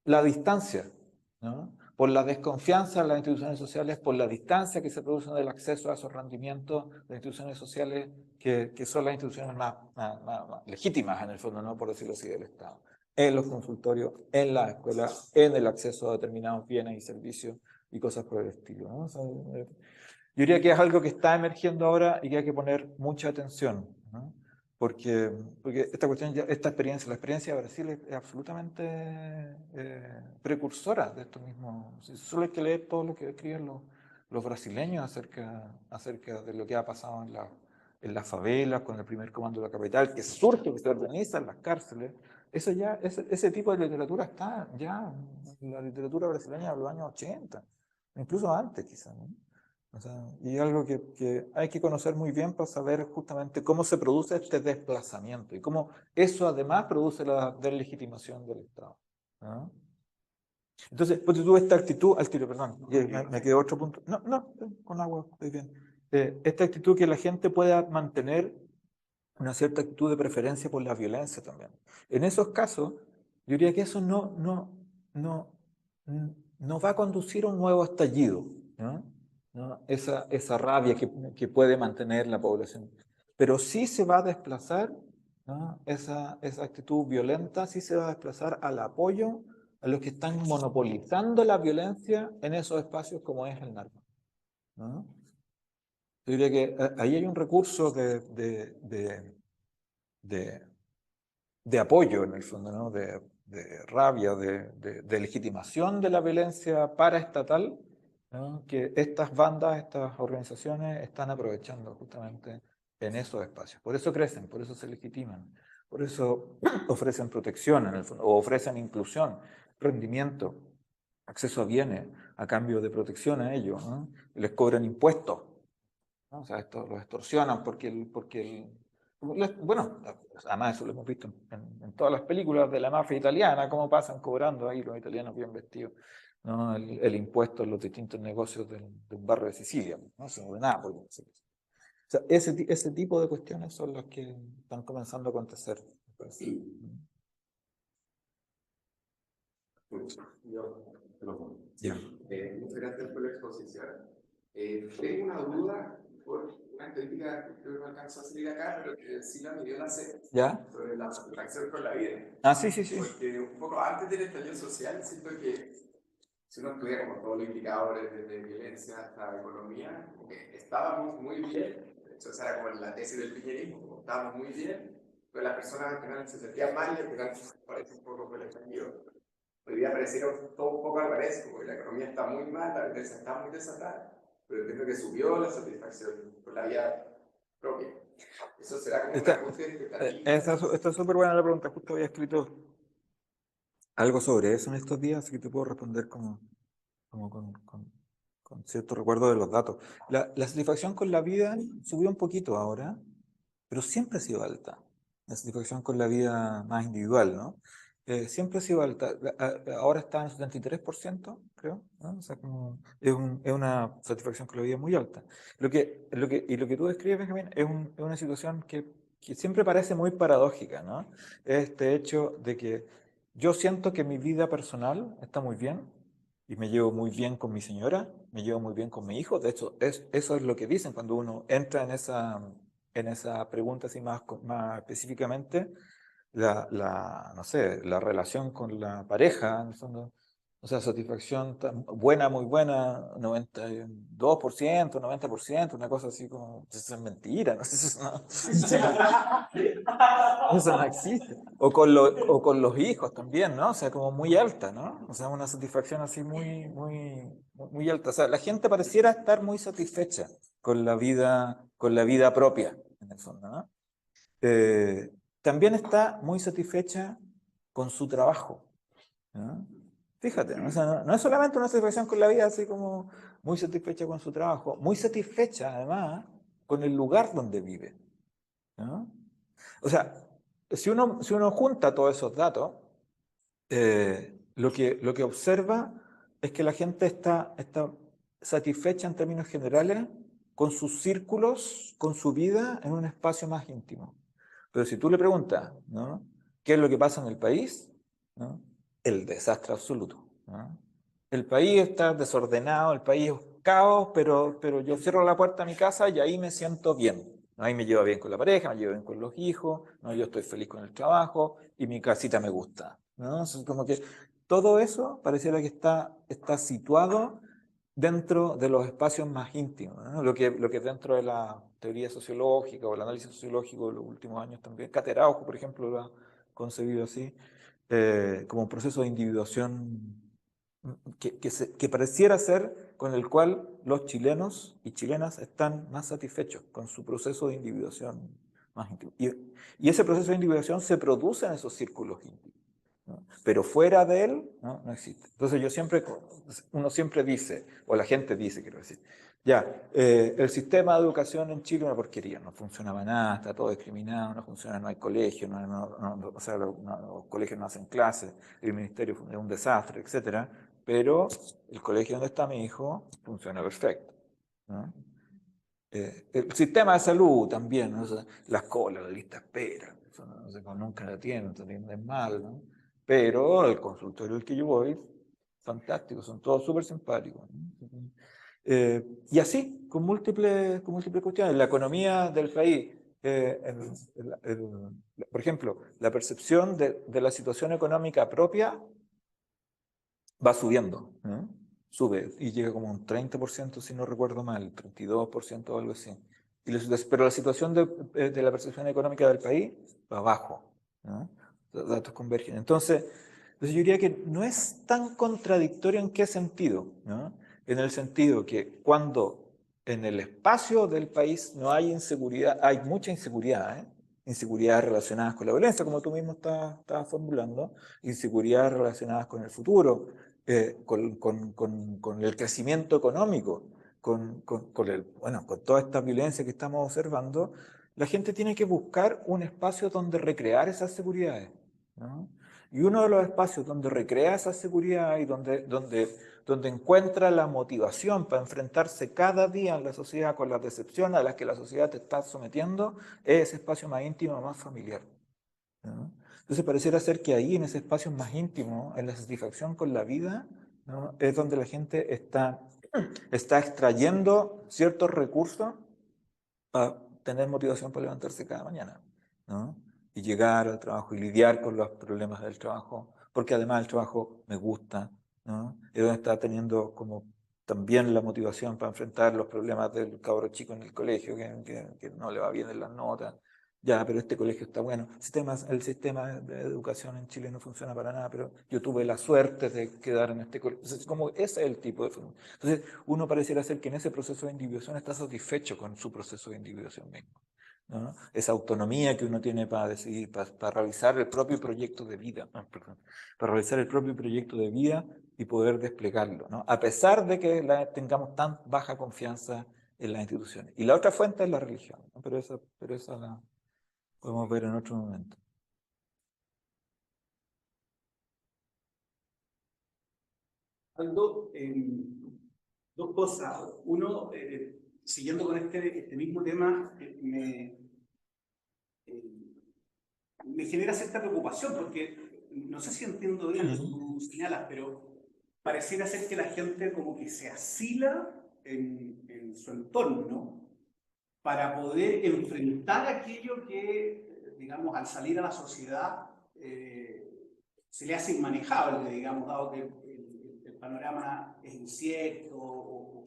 la distancia, ¿no?, por la desconfianza en las instituciones sociales, por la distancia que se produce en el acceso a esos rendimientos de instituciones sociales que son las instituciones más legítimas, en el fondo, ¿no?, por decirlo así, del Estado. En los consultorios, en las escuelas, en el acceso a determinados bienes y servicios y cosas por el estilo, ¿no? O sea, yo diría que es algo que está emergiendo ahora y que hay que poner mucha atención, ¿no? Porque esta cuestión, la experiencia de Brasil es absolutamente precursora de esto mismo. Solo hay que leer todo lo que escriben los brasileños acerca de lo que ha pasado en las favelas, con el primer comando de la capital, que surge, que se organiza en las cárceles. Ese tipo de literatura está ya en la literatura brasileña de los años 80, incluso antes quizás, ¿no? O sea, y algo que hay que conocer muy bien para saber justamente cómo se produce este desplazamiento y cómo eso además produce la deslegitimación del Estado, ¿no? Entonces, pues tú esta actitud, al tiro, perdón, me quedó otro punto. No, no, con agua, estoy bien. Esta actitud que la gente pueda mantener una cierta actitud de preferencia por la violencia también. En esos casos, yo diría que eso no, no va a conducir a un nuevo estallido, ¿no? ¿No? Esa rabia que puede mantener la población. Pero sí se va a desplazar, ¿no?, esa actitud violenta, sí se va a desplazar al apoyo a los que están monopolizando la violencia en esos espacios como es el narco, ¿no? Yo diría que ahí hay un recurso de apoyo, en el fondo, ¿no?, de rabia, de legitimación de la violencia paraestatal, ¿no?, que estas bandas, estas organizaciones están aprovechando justamente en esos espacios. Por eso crecen, por eso se legitiman, por eso ofrecen protección, en el fondo, o ofrecen inclusión, rendimiento, acceso a bienes a cambio de protección a ellos, ¿no? Les cobran impuestos, ¿no? O sea, esto los extorsionan bueno, además eso lo hemos visto en todas las películas de la mafia italiana, cómo pasan cobrando ahí los italianos bien vestidos, ¿no?, el impuesto en los distintos negocios de un barrio de Sicilia, ¿no?, de Nápoles. O sea, ese tipo de cuestiones son las que están comenzando a acontecer. Ya. Muchas gracias por la exposición. Tengo una duda por una crítica que creo que no alcanzó a salir acá, pero que sí la miré en la serie, ¿Ya? sobre la satisfacción con la vida. Ah, sí, sí, sí. Porque un poco antes del estallido social, siento que si uno estudia como todos los indicadores desde violencia hasta economía, como que estábamos muy bien. De hecho, esa era como la tesis del piñerismo, como estábamos muy bien, pero las personas al final se sentían mal y al final parece un poco por el estallido. Hoy día pareciera todo un poco al revés, como que la economía está muy mal, la violencia está muy desatada, pero entiendo que subió la satisfacción con la vida propia. Eso será como un ajuste de expectativas. Esta es súper buena la pregunta. Justo había escrito algo sobre eso en estos días, así que te puedo responder como con cierto recuerdo de los datos. La satisfacción con la vida subió un poquito ahora, pero siempre ha sido alta. La satisfacción con la vida más individual, ¿no? Siempre ha sido alta. Ahora está en 73%, creo, ¿no? O sea, es una satisfacción con la vida muy alta. Y lo que tú describes, Benjamín, es una situación que siempre parece muy paradójica, ¿no? Este hecho de que yo siento que mi vida personal está muy bien, y me llevo muy bien con mi señora, me llevo muy bien con mi hijo. De hecho, eso es lo que dicen cuando uno entra en esa pregunta así más específicamente, no sé, la relación con la pareja, en el fondo, o sea, satisfacción buena, muy buena, 92%, 90%, una cosa así como, eso es mentira, no sé, eso no existe. O con los hijos también, ¿no? O sea, como muy alta, ¿no? O sea, una satisfacción así muy alta. O sea, la gente pareciera estar muy satisfecha con la vida propia, en el fondo, ¿no? También está muy satisfecha con su trabajo, ¿no? Fíjate, ¿no? O sea, no es solamente una satisfacción con la vida, así como muy satisfecha con su trabajo, muy satisfecha además con el lugar donde vive, ¿no? O sea, si uno junta todos esos datos, lo que observa es que la gente está satisfecha en términos generales con sus círculos, con su vida en un espacio más íntimo. Pero si tú le preguntas, ¿no?, ¿qué es lo que pasa en el país?, ¿no?, el desastre absoluto, ¿no? El país está desordenado, el país es caos, pero yo cierro la puerta a mi casa y ahí me siento bien. Ahí me llevo bien con la pareja, me llevo bien con los hijos, ¿no? Yo estoy feliz con el trabajo y mi casita me gusta, ¿no? Es como que todo eso pareciera que está situado dentro de los espacios más íntimos, ¿no? Lo que dentro de la teoría sociológica o el análisis sociológico de los últimos años también, Cateraujo, por ejemplo, lo ha concebido así, como un proceso de individuación que pareciera ser con el cual los chilenos y chilenas están más satisfechos con su proceso de individuación más íntimo. Y ese proceso de individuación se produce en esos círculos íntimos, ¿no? Pero fuera de él, ¿no?, no existe. Entonces uno siempre dice, o la gente dice, quiero decir, ya, el sistema de educación en Chile es una porquería, no funcionaba nada, está todo discriminado, no funciona, no hay colegio, o sea, los colegios no hacen clases, el ministerio es un desastre, etcétera. Pero el colegio donde está mi hijo funciona perfecto, ¿no? El sistema de salud también, ¿no? O sea, las colas, la lista de espera, eso no sé, nunca la tienen, te atienden mal, ¿no? Pero el consultorio al que yo voy, fantástico, son todos súper simpáticos, ¿no? Y así, con múltiples cuestiones. La economía del país, por ejemplo, la percepción de la situación económica propia va subiendo, ¿no? Sube y llega como un 30%, si no recuerdo mal, 32% o algo así. Pero la situación de la percepción económica del país va abajo, ¿no? Los datos convergen. Entonces yo diría que no es tan contradictorio. ¿En qué sentido?, ¿no? En el sentido que cuando en el espacio del país no hay inseguridad, hay mucha inseguridad, ¿eh? Inseguridades relacionadas con la violencia, como tú mismo estabas formulando, inseguridades relacionadas con el futuro, con el crecimiento económico, con toda esta violencia que estamos observando, la gente tiene que buscar un espacio donde recrear esas seguridades, ¿no? Y uno de los espacios donde recrea esa seguridad y donde encuentra la motivación para enfrentarse cada día en la sociedad con las decepciones a las que la sociedad te está sometiendo, es ese espacio más íntimo, más familiar, ¿no? Entonces pareciera ser que ahí, en ese espacio más íntimo, en la satisfacción con la vida, ¿no?, es donde la gente está extrayendo ciertos recursos para tener motivación para levantarse cada mañana, ¿no? Y llegar al trabajo y lidiar con los problemas del trabajo, porque además el trabajo me gusta, ¿no? Es donde está teniendo como también la motivación para enfrentar los problemas del cabro chico en el colegio, que no le va bien en las notas, Ya, pero este colegio está bueno. El sistema de educación en Chile no funciona para nada, pero yo tuve la suerte de quedar en este colegio. Entonces, como ese es el tipo de formación. Entonces, uno pareciera ser que en ese proceso de individuación está satisfecho con su proceso de individuación mismo, ¿no? Esa autonomía que uno tiene para decidir, para realizar el propio proyecto de vida, perdón, para realizar el propio proyecto de vida y poder desplegarlo, ¿no? A pesar de que tengamos tan baja confianza en las instituciones. Y la otra fuente es la religión, ¿no? Pero esa la podemos ver en otro momento. Aldo, dos cosas. Uno, siguiendo con este mismo tema, me genera cierta preocupación porque no sé si entiendo bien lo que tú señalas, pero pareciera ser que la gente como que se asila en su entorno para poder enfrentar aquello que, digamos, al salir a la sociedad se le hace inmanejable, digamos, dado que el panorama es incierto o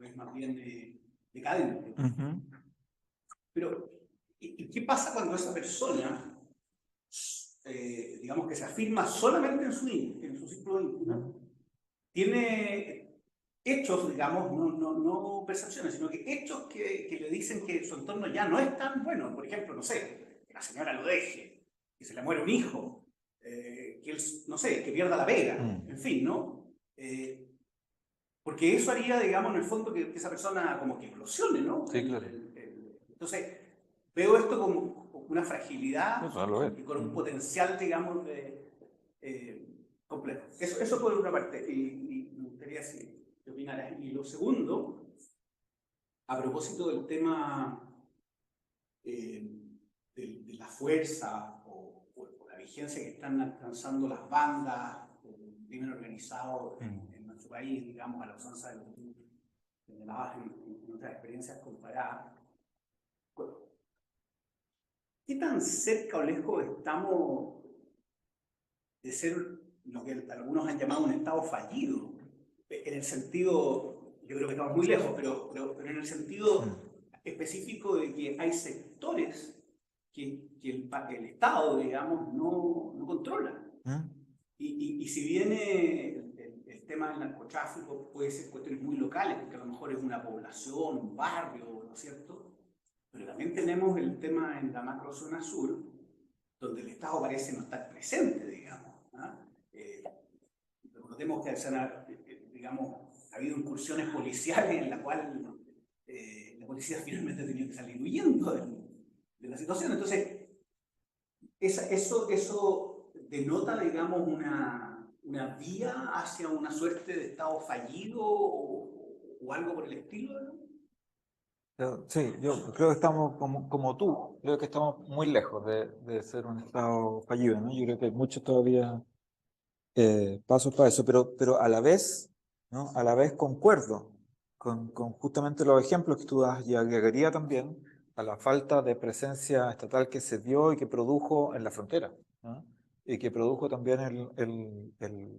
es más bien decadente. Pero, ¿y qué pasa cuando esa persona, digamos, que se afirma solamente en su círculo íntimo, tiene hechos, digamos, no percepciones, sino que hechos que le dicen que su entorno ya no es tan bueno? Por ejemplo, no sé, que la señora lo deje, que se le muere un hijo, que él, no sé, que pierda la pega, en fin, ¿no? Porque eso haría, digamos, en el fondo que esa persona como que implosione, ¿no? Sí, claro. Entonces, veo esto como una fragilidad Eso y con un potencial, digamos, complejo. Eso por una parte, y me gustaría que opinaras. Y lo segundo, a propósito del tema de la fuerza o la vigencia que están alcanzando las bandas, el crimen organizado en nuestro país, digamos, a la usanza de lo que tú señalabas en otras experiencias comparadas. ¿Qué tan cerca o lejos estamos de ser lo que algunos han llamado un Estado fallido? En el sentido, yo creo que estamos muy lejos, pero en el sentido específico de que hay sectores que el Estado, digamos, no controla. Y si viene el tema del narcotráfico, puede ser cuestiones muy locales, porque a lo mejor es una población, un barrio, ¿no es cierto? Pero también tenemos el tema en la macrozona sur, donde el Estado parece no estar presente, digamos. Recordemos que digamos, ha habido incursiones policiales en la cual la policía finalmente ha tenido que salir huyendo de la situación. Entonces, eso denota, digamos, una vía hacia una suerte de Estado fallido o algo por el estilo, ¿no? Sí, yo creo que estamos como tú, creo que estamos muy lejos de ser un Estado fallido, ¿no? Yo creo que hay muchos todavía pasos para eso, pero a la vez, ¿no? A la vez concuerdo con justamente los ejemplos que tú das y agregaría también a la falta de presencia estatal que se dio y que produjo en la frontera, ¿no? Y que produjo también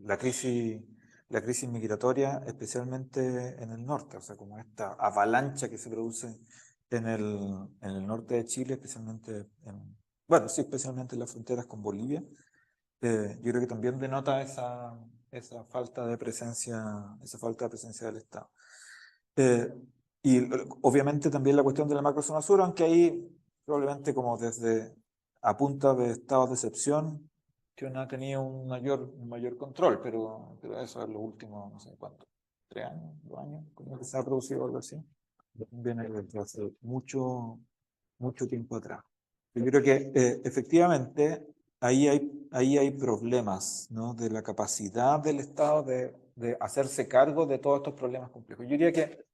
la crisis migratoria, especialmente en el norte, o sea, como esta avalancha que se produce en el norte de Chile, especialmente bueno, sí, especialmente en las fronteras con Bolivia. Yo creo que también denota esa falta de presencia, del Estado. Y obviamente también la cuestión de la macrozona sur, aunque ahí probablemente como desde a punta de estados de excepción, que uno ha tenido un mayor control, pero eso es los últimos, no sé cuánto, 3 años, 2 años, como que se ha producido algo así. Viene desde hace mucho tiempo atrás. Yo creo que efectivamente ahí hay problemas, ¿no? De la capacidad del Estado de hacerse cargo de todos estos problemas complejos. Yo diría que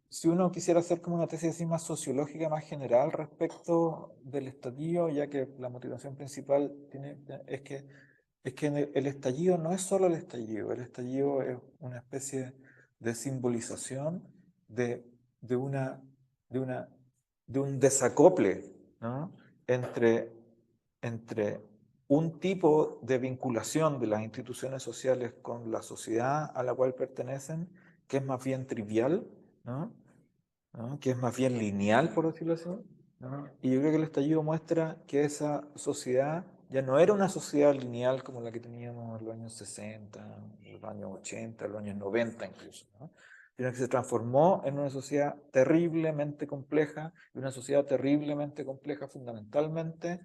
si uno quisiera hacer como una tesis así más sociológica, más general respecto del estallido, ya que la motivación principal es que el estallido no es solo el estallido es una especie de simbolización de un desacople, ¿no? entre un tipo de vinculación de las instituciones sociales con la sociedad a la cual pertenecen, que es más bien trivial, ¿no? Que es más bien lineal, por decirlo así, ¿no? Y yo creo que el estallido muestra que esa sociedad ya no era una sociedad lineal como la que teníamos en los años 60, en los años 80, en los años 90 incluso, ¿no? Sino que se transformó en una sociedad terriblemente compleja, y una sociedad terriblemente compleja fundamentalmente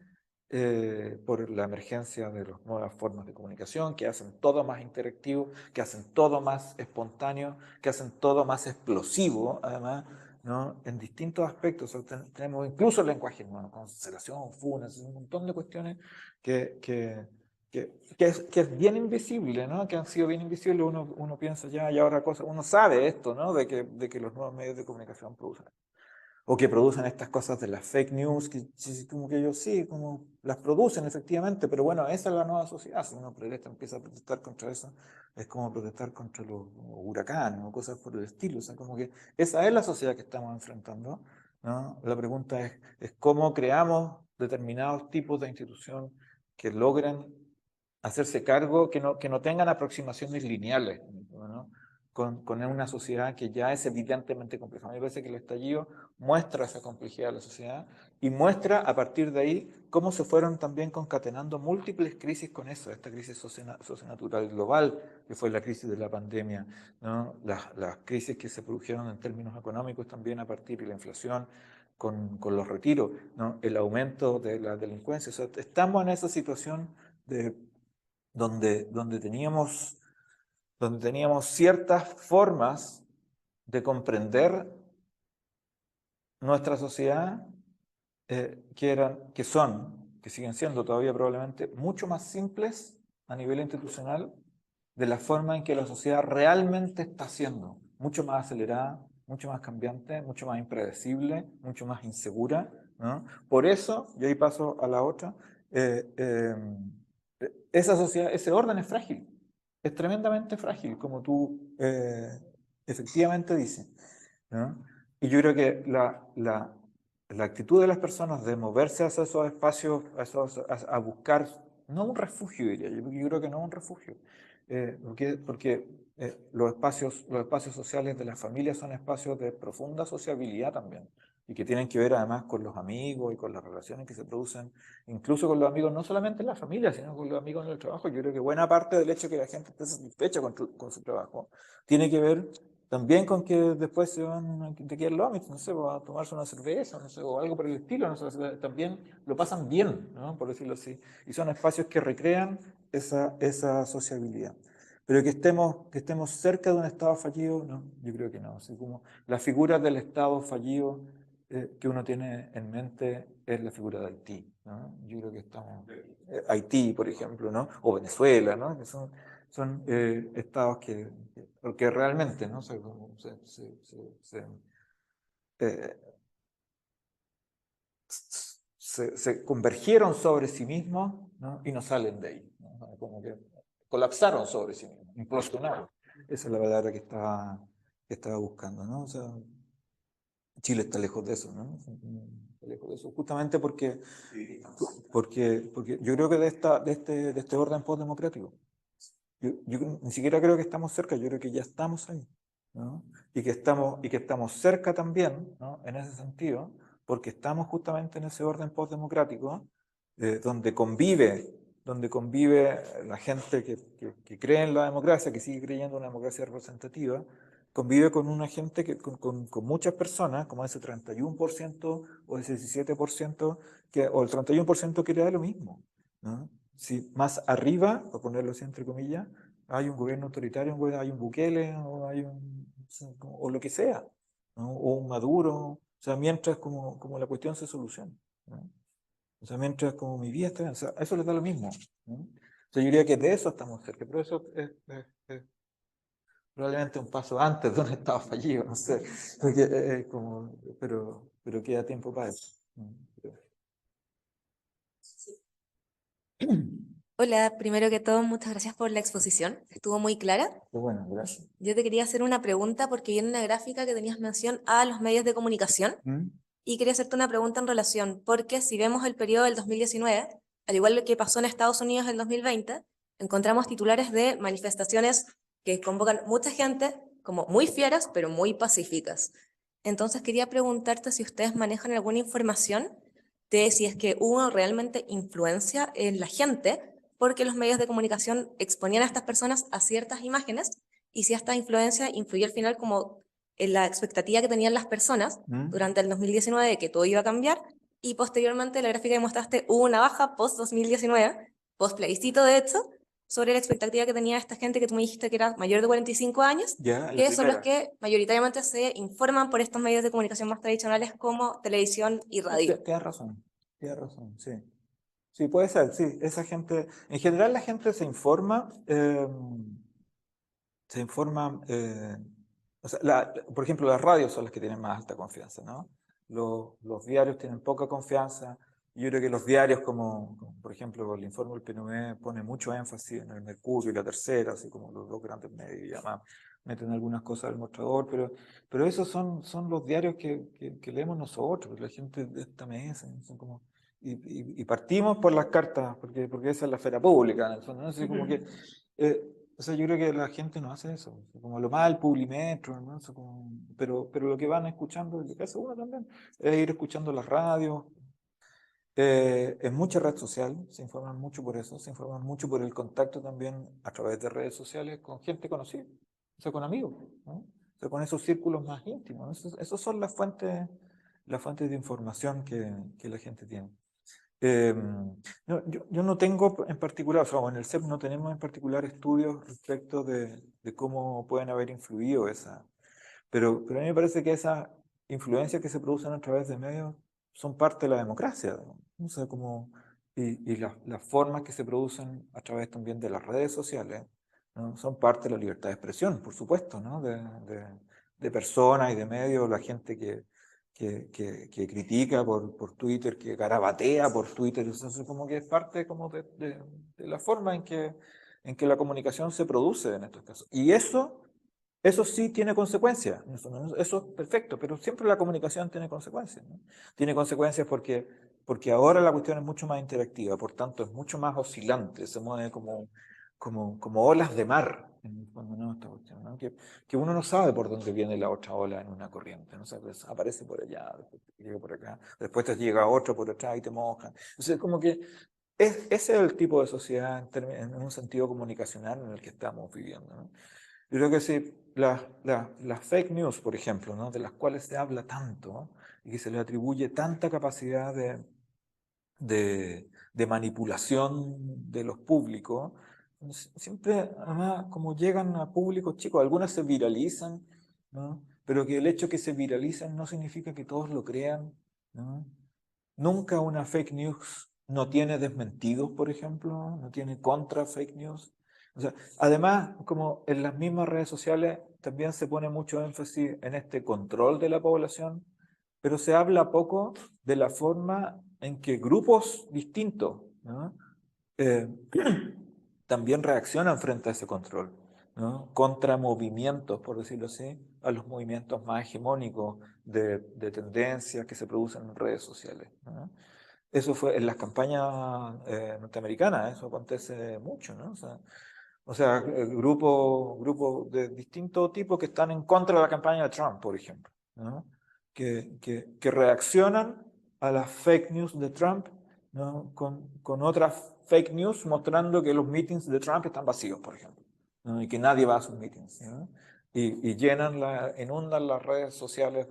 por la emergencia de las nuevas formas de comunicación que hacen todo más interactivo, que hacen todo más espontáneo, que hacen todo más explosivo, además, ¿no? En distintos aspectos. O sea, tenemos incluso el lenguaje nuevo, cancelación, funas, un montón de cuestiones que es bien invisible, ¿no? Que han sido bien invisibles. Uno piensa ya, y ahora cosas, uno sabe esto, ¿no? De que los nuevos medios de comunicación producen. O que producen estas cosas de las fake news, que como que ellos sí, como las producen efectivamente, pero bueno, esa es la nueva sociedad. Si uno empieza a protestar contra eso, es como protestar contra los huracanes o cosas por el estilo. O sea, como que esa es la sociedad que estamos enfrentando, ¿no? La pregunta es cómo creamos determinados tipos de institución que logren hacerse cargo, que no tengan aproximaciones lineales, ¿no? Con una sociedad que ya es evidentemente compleja. A mí me parece que el estallido muestra esa complejidad de la sociedad y muestra a partir de ahí cómo se fueron también concatenando múltiples crisis con eso, esta crisis socionatural global, que fue la crisis de la pandemia, ¿no? Las crisis que se produjeron en términos económicos también a partir de la inflación, con los retiros, ¿no? El aumento de la delincuencia. O sea, estamos en esa situación de, donde teníamos ciertas formas de comprender nuestra sociedad que siguen siendo todavía probablemente mucho más simples a nivel institucional de la forma en que la sociedad realmente está siendo, mucho más acelerada, mucho más cambiante, mucho más impredecible, mucho más insegura, ¿no? Por eso, y ahí paso a la otra, esa sociedad, ese orden es frágil, es tremendamente frágil, como tú efectivamente dices, ¿no? Y yo creo que la actitud de las personas de moverse hacia esos espacios, a buscar, no un refugio, diría yo creo que no un refugio, porque los espacios sociales de las familias son espacios de profunda sociabilidad también, y que tienen que ver además con los amigos y con las relaciones que se producen, incluso con los amigos, no solamente en la familia, sino con los amigos en el trabajo. Yo creo que buena parte del hecho de que la gente esté satisfecha con su trabajo tiene que ver también con que después se van de aquí al Lomit, no sé, a tomarse una cerveza, no sé, o algo por el estilo, no sé, también lo pasan bien, ¿no? Por decirlo así. Y son espacios que recrean esa sociabilidad. Pero que estemos cerca de un Estado fallido, no, yo creo que no. Así como la figura del Estado fallido que uno tiene en mente es la figura de Haití, ¿no? Yo creo que estamos, Haití, por ejemplo, ¿no? O Venezuela, ¿no? Que son estados porque realmente, ¿no? Eh, se convergieron sobre sí mismos, ¿no? Y no salen de ahí, ¿no? Como que colapsaron sobre sí mismos, implosionaron. Esa es la palabra que estaba buscando, ¿no? O sea, Chile está lejos de eso, ¿no? Está lejos de eso, justamente porque yo creo que de este orden postdemocrático. Yo ni siquiera creo que estamos cerca, yo creo que ya estamos ahí, ¿no? Y que estamos cerca también, ¿no? En ese sentido, porque estamos justamente en ese orden postdemocrático donde convive la gente que cree en la democracia, que sigue creyendo en una democracia representativa, convive con una gente con muchas personas, como ese 31% o ese 17%, o el 31% que da lo mismo, ¿no? Si más arriba, para ponerlo así entre comillas, hay un gobierno autoritario, hay un Bukele, o lo que sea, ¿no? O un Maduro, o sea, mientras como la cuestión se soluciona, ¿no? O sea, mientras como mi vida está bien, o sea, eso les da lo mismo, ¿no? O sea, yo diría que de eso estamos cerca, pero eso es probablemente un paso antes de un estado fallido, no sé, porque, pero queda tiempo para eso. Hola, primero que todo, muchas gracias por la exposición. Estuvo muy clara. Pero bueno, gracias. Yo te quería hacer una pregunta porque vi en una gráfica que tenías mención a los medios de comunicación y quería hacerte una pregunta en relación, porque si vemos el periodo del 2019, al igual que pasó en Estados Unidos en el 2020, encontramos titulares de manifestaciones que convocan mucha gente como muy fieras, pero muy pacíficas. Entonces quería preguntarte si ustedes manejan alguna información de si es que hubo realmente influencia en la gente porque los medios de comunicación exponían a estas personas a ciertas imágenes y si esta influencia influyó al final como en la expectativa que tenían las personas durante el 2019 de que todo iba a cambiar y posteriormente la gráfica que mostraste hubo una baja post-2019, post-plebiscito de hecho, sobre la expectativa que tenía esta gente que tú me dijiste que era mayor de 45 años, Ya, la que son los primera. que mayoritariamente se informan por estos medios de comunicación más tradicionales como televisión y radio. Tienes razón, sí. Sí, puede ser, sí. Esa gente, en general la gente se informa, o sea, por ejemplo, las radios son las que tienen más alta confianza, ¿no? Los diarios tienen poca confianza. Yo creo que los diarios, por ejemplo, el informe del PNUD pone mucho énfasis en el Mercurio y la Tercera, así como los dos grandes medios, y además meten algunas cosas al mostrador, pero esos son los diarios que leemos nosotros, la gente de esta mesa, son como... Y partimos por las cartas, porque esa es la esfera pública, en el fondo, ¿no? Así como que... o sea, yo creo que la gente no hace eso, como lo más el Publimetro, ¿no? Eso pero lo que van escuchando, lo que hace uno también, es ir escuchando las radios, en mucha red social, se informan mucho por eso, se informan mucho por el contacto también a través de redes sociales con gente conocida, o sea, con amigos, ¿no? O sea, con esos círculos más íntimos. Esos son las fuentes de información que la gente tiene. Yo no tengo en particular, o sea, en el CEP no tenemos en particular estudios respecto de cómo pueden haber influido pero a mí me parece que esas influencias que se producen a través de medios son parte de la democracia, ¿no? O sea, y las formas que se producen a través también de las redes sociales, ¿no? Son parte de la libertad de expresión, por supuesto, ¿no? De personas y de medios, la gente que critica por Twitter, que garabatea por Twitter, eso es como que es parte como de la forma en que la comunicación se produce en estos casos. Y eso sí tiene consecuencias, eso es perfecto, pero siempre la comunicación tiene consecuencias, ¿no? Tiene consecuencias porque ahora la cuestión es mucho más interactiva, por tanto es mucho más oscilante, se mueve como olas de mar, en el fondo, ¿no? Esta cuestión, ¿no? Que uno no sabe por dónde viene la otra ola en una corriente, ¿no? O sea, pues aparece por allá, después te llega por acá, después te llega otro por atrás y te moja. Entonces, como que ese es el tipo de sociedad en un sentido comunicacional en el que estamos viviendo, ¿no? Yo creo que sí, las fake news, por ejemplo, ¿no? De las cuales se habla tanto y que se le atribuye tanta capacidad de manipulación de los públicos, siempre, además, como llegan a públicos chicos, algunas se viralizan, ¿no? Pero que el hecho que se viralicen no significa que todos lo crean, ¿no? Nunca una fake news no tiene desmentidos, por ejemplo, no tiene contra fake news. O sea, además, como en las mismas redes sociales también se pone mucho énfasis en este control de la población, pero se habla poco de la forma en que grupos distintos, ¿no? eh, también reaccionan frente a ese control, ¿no? Contra movimientos, por decirlo así, a los movimientos más hegemónicos de tendencias que se producen en redes sociales, ¿no? Eso fue en las campañas norteamericanas, eso acontece mucho, ¿no? O sea, grupos de distinto tipo que están en contra de la campaña de Trump, por ejemplo, ¿no? Que reaccionan a las fake news de Trump, ¿no? Con otras fake news mostrando que los meetings de Trump están vacíos, por ejemplo, ¿no? Y que nadie va a sus meetings, ¿no? Y inundan las redes sociales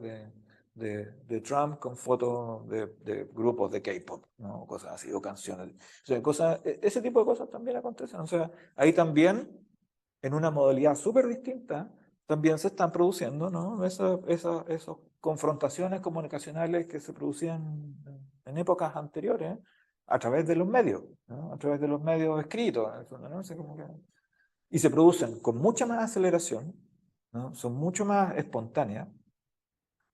de Trump con fotos de grupos de K-pop, ¿no? Cosas así, o canciones. O sea, ese tipo de cosas también acontecen. O sea, ahí también, en una modalidad súper distinta, también se están produciendo, ¿no? Esas confrontaciones comunicacionales que se producían en épocas anteriores a través de los medios, ¿no? A través de los medios escritos, en el fondo, ¿no? O sea, y se producen con mucha más aceleración, ¿no? Son mucho más espontáneas,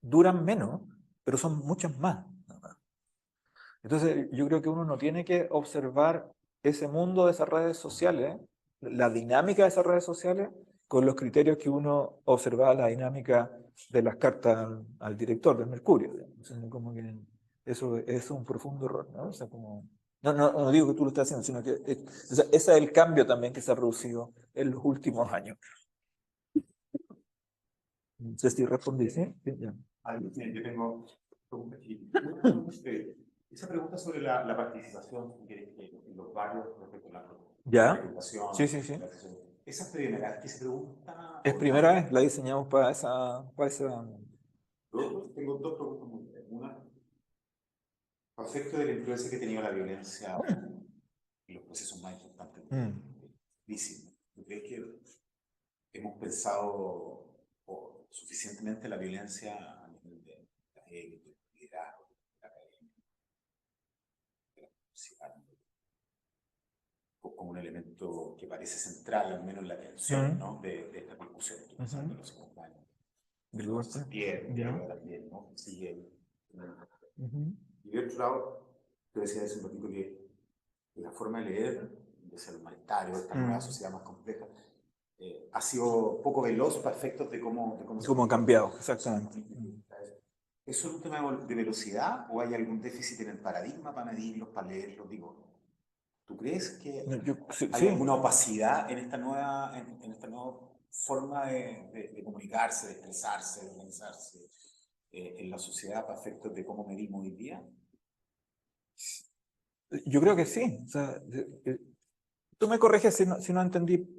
duran menos, pero son muchas más. Entonces, yo creo que uno no tiene que observar ese mundo de esas redes sociales, la dinámica de esas redes sociales, con los criterios que uno observaba la dinámica de las cartas al director del Mercurio. Entonces, como que eso es un profundo error, ¿no? O sea, no digo que tú lo estés haciendo, sino que o sea, ese es el cambio también que se ha producido en los últimos años. No sé si respondí, ¿sí? Sí, ya. Yo tengo preguntas aquí. Esa pregunta sobre la participación en los barrios respecto a ¿Ya? la educación, Sí, sí, sí. la acceso. ¿Esa es primera vez que se pregunta? Es primera vez, la diseñamos para esa... Tengo dos preguntas muy breves. Una, a efecto de la influencia que ha tenido la violencia en los procesos más importantes de crisis. ¿Tú crees que hemos pensado suficientemente la violencia a nivel de la élite, del liderazgo, de la academia, de la sociedad, como un elemento que parece central, al menos en la atención, ¿no? de esta discusión, pensando en los segundos años? También, ¿no? Sigue. Y de otro lado, te decía hace un ratito que la forma de leer, de ser humanitario, esta nueva sociedad más compleja, ha sido poco veloz para efectos de cómo ha cambiado, exactamente. ¿Es solo un tema de velocidad o hay algún déficit en el paradigma para medirlos, para leerlos? Digo, ¿tú crees que hay alguna opacidad en esta nueva, en esta nueva forma de comunicarse, de expresarse, de organizarse en la sociedad para efectos de cómo medimos hoy día? Yo creo que sí. O sea, tú me corriges si no entendí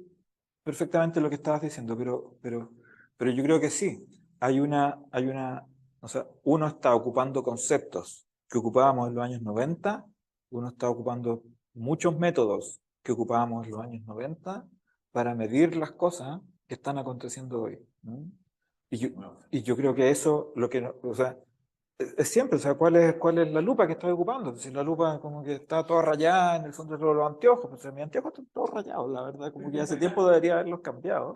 perfectamente lo que estabas diciendo, pero yo creo que sí. O sea, uno está ocupando conceptos que ocupábamos en los años 90, uno está ocupando muchos métodos que ocupábamos en los años 90 para medir las cosas que están aconteciendo hoy, ¿no? Y yo creo que eso, o sea, es siempre, o sea, ¿cuál es la lupa que estoy ocupando? Si la lupa como que está toda rayada en el fondo de los anteojos, pues mis anteojos están todos rayados, la verdad, como que hace tiempo debería haberlos cambiado.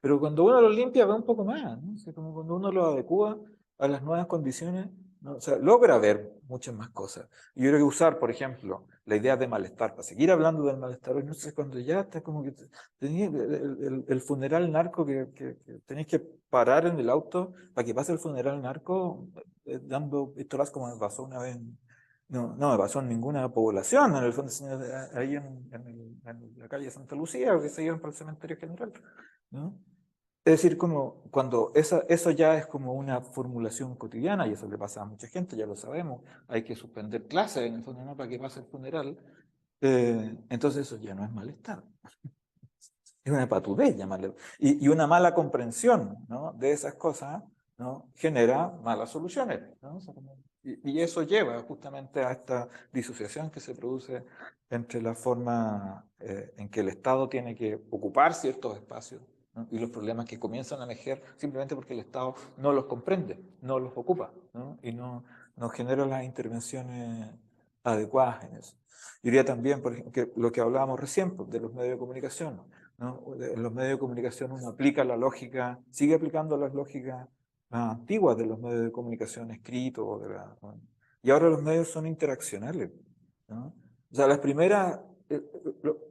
Pero cuando uno los limpia ve un poco más, ¿no? O sea, como cuando uno los adecua a las nuevas condiciones, ¿no? O sea, logra ver muchas más cosas. Y yo creo que usar, por ejemplo, la idea de malestar, para seguir hablando del malestar, hoy no sé, cuando ya está como que tenía el funeral narco que tenéis que parar en el auto para que pase el funeral narco, dando pistolas como me pasó una vez. No me pasó en ninguna población, en el fondo, ahí en la calle Santa Lucía, que se iban para el cementerio general, ¿no? Es decir, como cuando eso ya es como una formulación cotidiana, y eso le pasa a mucha gente, ya lo sabemos, hay que suspender clases en el fondo, ¿no? Para que pase el funeral, entonces eso ya no es malestar. Es una patudez llamarle. Y una mala comprensión, ¿no? De esas cosas, ¿no? Genera malas soluciones, ¿no? O sea, y eso lleva justamente a esta disociación que se produce entre la forma en que el Estado tiene que ocupar ciertos espacios, ¿no? Y los problemas que comienzan a emerger simplemente porque el Estado no los comprende, no los ocupa, ¿no? Y no genera las intervenciones adecuadas en eso. Yo diría también, por ejemplo, que lo que hablábamos recién, pues, de los medios de comunicación, ¿no? En los medios de comunicación uno aplica la lógica, sigue aplicando las lógicas antiguas de los medios de comunicación escritos. Y ahora los medios son interaccionales, ¿no? O sea, las primeras...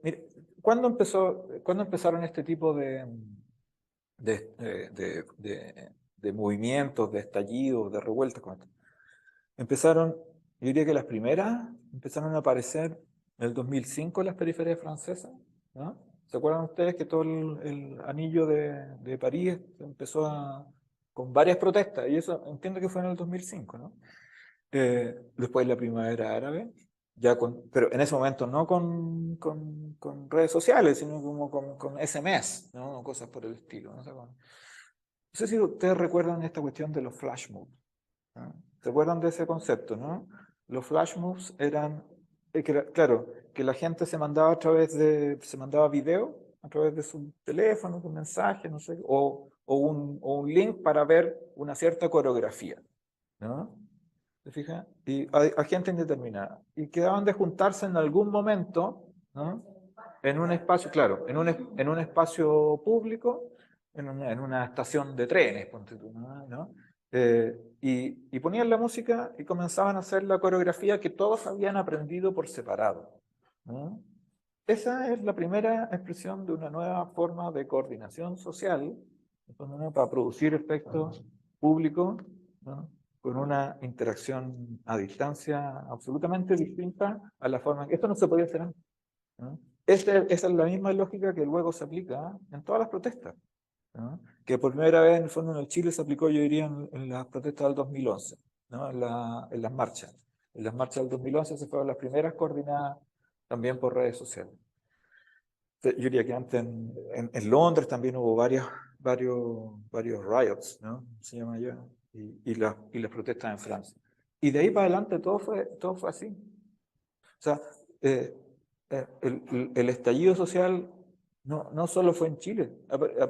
mire, ¿cuándo empezaron este tipo de movimientos, de estallidos, de revueltas? Empezaron, yo diría que las primeras empezaron a aparecer en el 2005 en las periferias francesas, ¿no? ¿Se acuerdan ustedes que todo el anillo de París empezó con varias protestas? Y eso entiendo que fue en el 2005, ¿no? Después la primavera árabe, pero en ese momento no con redes sociales, sino como con SMS, ¿no? O cosas por el estilo. No sé si ustedes recuerdan esta cuestión de los flash mobs, ¿no? ¿Se acuerdan de ese concepto, no? Los flash moves eran, claro, que la gente se mandaba video a través de su teléfono, un mensaje, no sé, o un link para ver una cierta coreografía, ¿no? ¿Se fija? Y a gente indeterminada. Y quedaban de juntarse en algún momento, ¿no? En un espacio, claro, en un espacio público, en una estación de trenes, ponte tú, ¿no? Y ponían la música y comenzaban a hacer la coreografía que todos habían aprendido por separado, ¿no? Esa es la primera expresión de una nueva forma de coordinación social, ¿no? Para producir efectos públicos, ¿no? Con una interacción a distancia absolutamente distinta a la forma en que esto no se podía hacer antes, ¿no? Esa es la misma lógica que luego se aplica en todas las protestas. ¿no? Que por primera vez en el fondo en el Chile se aplicó, yo diría, en las protestas del 2011, ¿no? En las marchas. En las marchas del 2011 se fueron las primeras coordinadas también por redes sociales. Yo diría que antes en Londres también hubo varios riots, ¿no? Se llama allá, y las protestas en Francia. Y de ahí para adelante todo fue así. O sea, el estallido social no solo fue en Chile,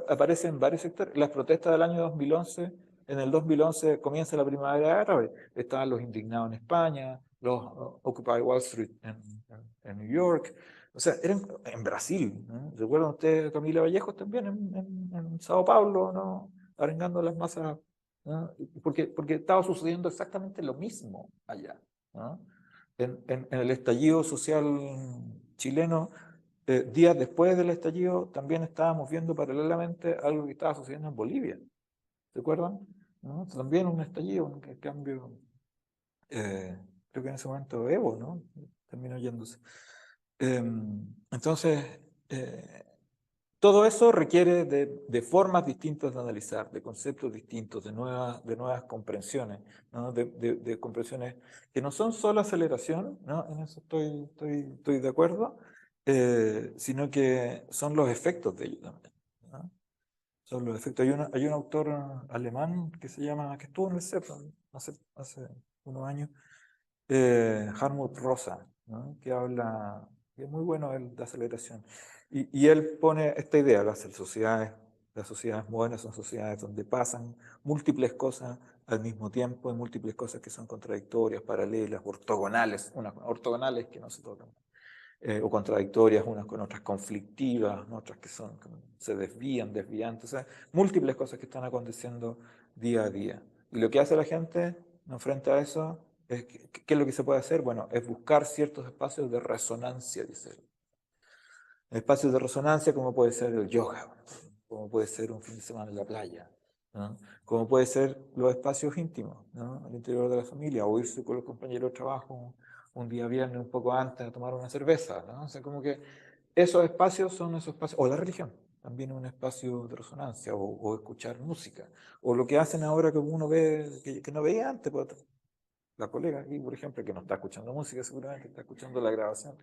aparece en varios sectores. Las protestas del año 2011, en el 2011 comienza la primavera árabe, estaban los indignados en España, los Occupy Wall Street en New York, o sea, eran en Brasil, ¿no? ¿Recuerdan ustedes Camila Vallejos también en Sao Paulo, ¿no? Arengando las masas, ¿no? Porque estaba sucediendo exactamente lo mismo allá, ¿no? En el estallido social chileno, días después del estallido, también estábamos viendo paralelamente algo que estaba sucediendo en Bolivia. ¿Se acuerdan? ¿No? También un estallido, un cambio, creo que en ese momento Evo, ¿no? Terminó yéndose. Entonces, todo eso requiere de formas distintas de analizar, de conceptos distintos, de nuevas comprensiones, ¿no? De comprensiones que no son solo aceleración, ¿no? En eso estoy de acuerdo, sino que son los efectos de ello también, ¿no? Son los efectos. Hay un autor alemán que estuvo en el CEP hace unos años, Hartmut Rosa, ¿no? Que es muy bueno de aceleración. Y él pone esta idea, las sociedades modernas son sociedades donde pasan múltiples cosas al mismo tiempo, y múltiples cosas que son contradictorias, paralelas, ortogonales, ortogonales que no se tocan, o contradictorias unas con otras, conflictivas, ¿no? Otras que se desviantes, o sea, múltiples cosas que están aconteciendo día a día. Y lo que hace la gente, ¿no? Frente a eso, ¿qué es lo que se puede hacer? Bueno, es buscar ciertos espacios de resonancia, dice él. Espacios de resonancia como puede ser el yoga, como puede ser un fin de semana en la playa, ¿no? Como puede ser los espacios íntimos, ¿no? Al interior de la familia, o irse con los compañeros de trabajo un día viernes un poco antes a tomar una cerveza, ¿no? O sea, como que esos espacios son esos espacios, o la religión, también es un espacio de resonancia, o escuchar música, o lo que hacen ahora que uno ve, que no veía antes, pues, la colega aquí, por ejemplo, que no está escuchando música, seguramente está escuchando la grabación.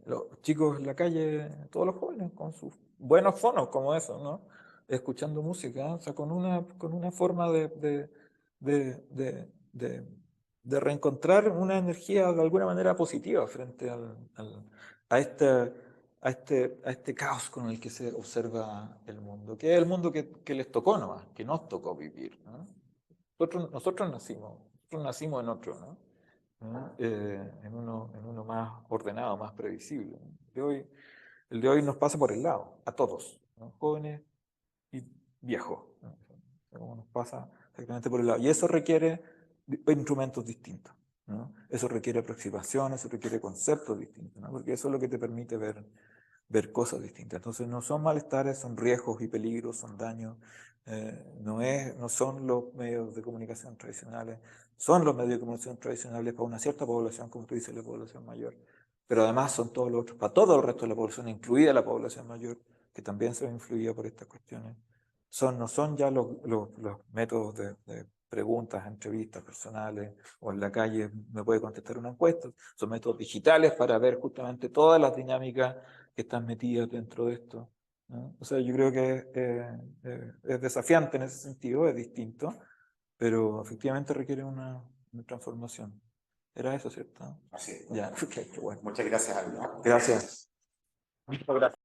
Los chicos en la calle, todos los jóvenes, con sus buenos fonos como esos, ¿no? Escuchando música, o sea, con una forma de reencontrar una energía de alguna manera positiva frente a este caos con el que se observa el mundo, que es el mundo que les tocó nomás, que nos tocó vivir, ¿no? Nosotros nacimos en otro, ¿no? En uno más ordenado, más previsible. El de hoy nos pasa por el lado, a todos, ¿no? Jóvenes y viejos, ¿no? Nos pasa exactamente por el lado. Y eso requiere instrumentos distintos, ¿no? Eso requiere aproximaciones, eso requiere conceptos distintos, ¿no? Porque eso es lo que te permite ver cosas distintas. Entonces no son malestares, son riesgos y peligros, son daños. No son los medios de comunicación tradicionales, son los medios de comunicación tradicionales para una cierta población, como tú dices, la población mayor, pero además son todos los otros, para todo el resto de la población, incluida la población mayor, que también se ve influida por estas cuestiones. No son ya los métodos de preguntas, entrevistas personales, o en la calle me puede contestar una encuesta, son métodos digitales para ver justamente todas las dinámicas que están metidas dentro de esto, ¿no? O sea, yo creo que es desafiante en ese sentido, es distinto, pero efectivamente requiere una transformación. ¿Era eso, cierto? Así es. Ya, ok, qué bueno. Muchas gracias, Aldo. Gracias. Muchas gracias.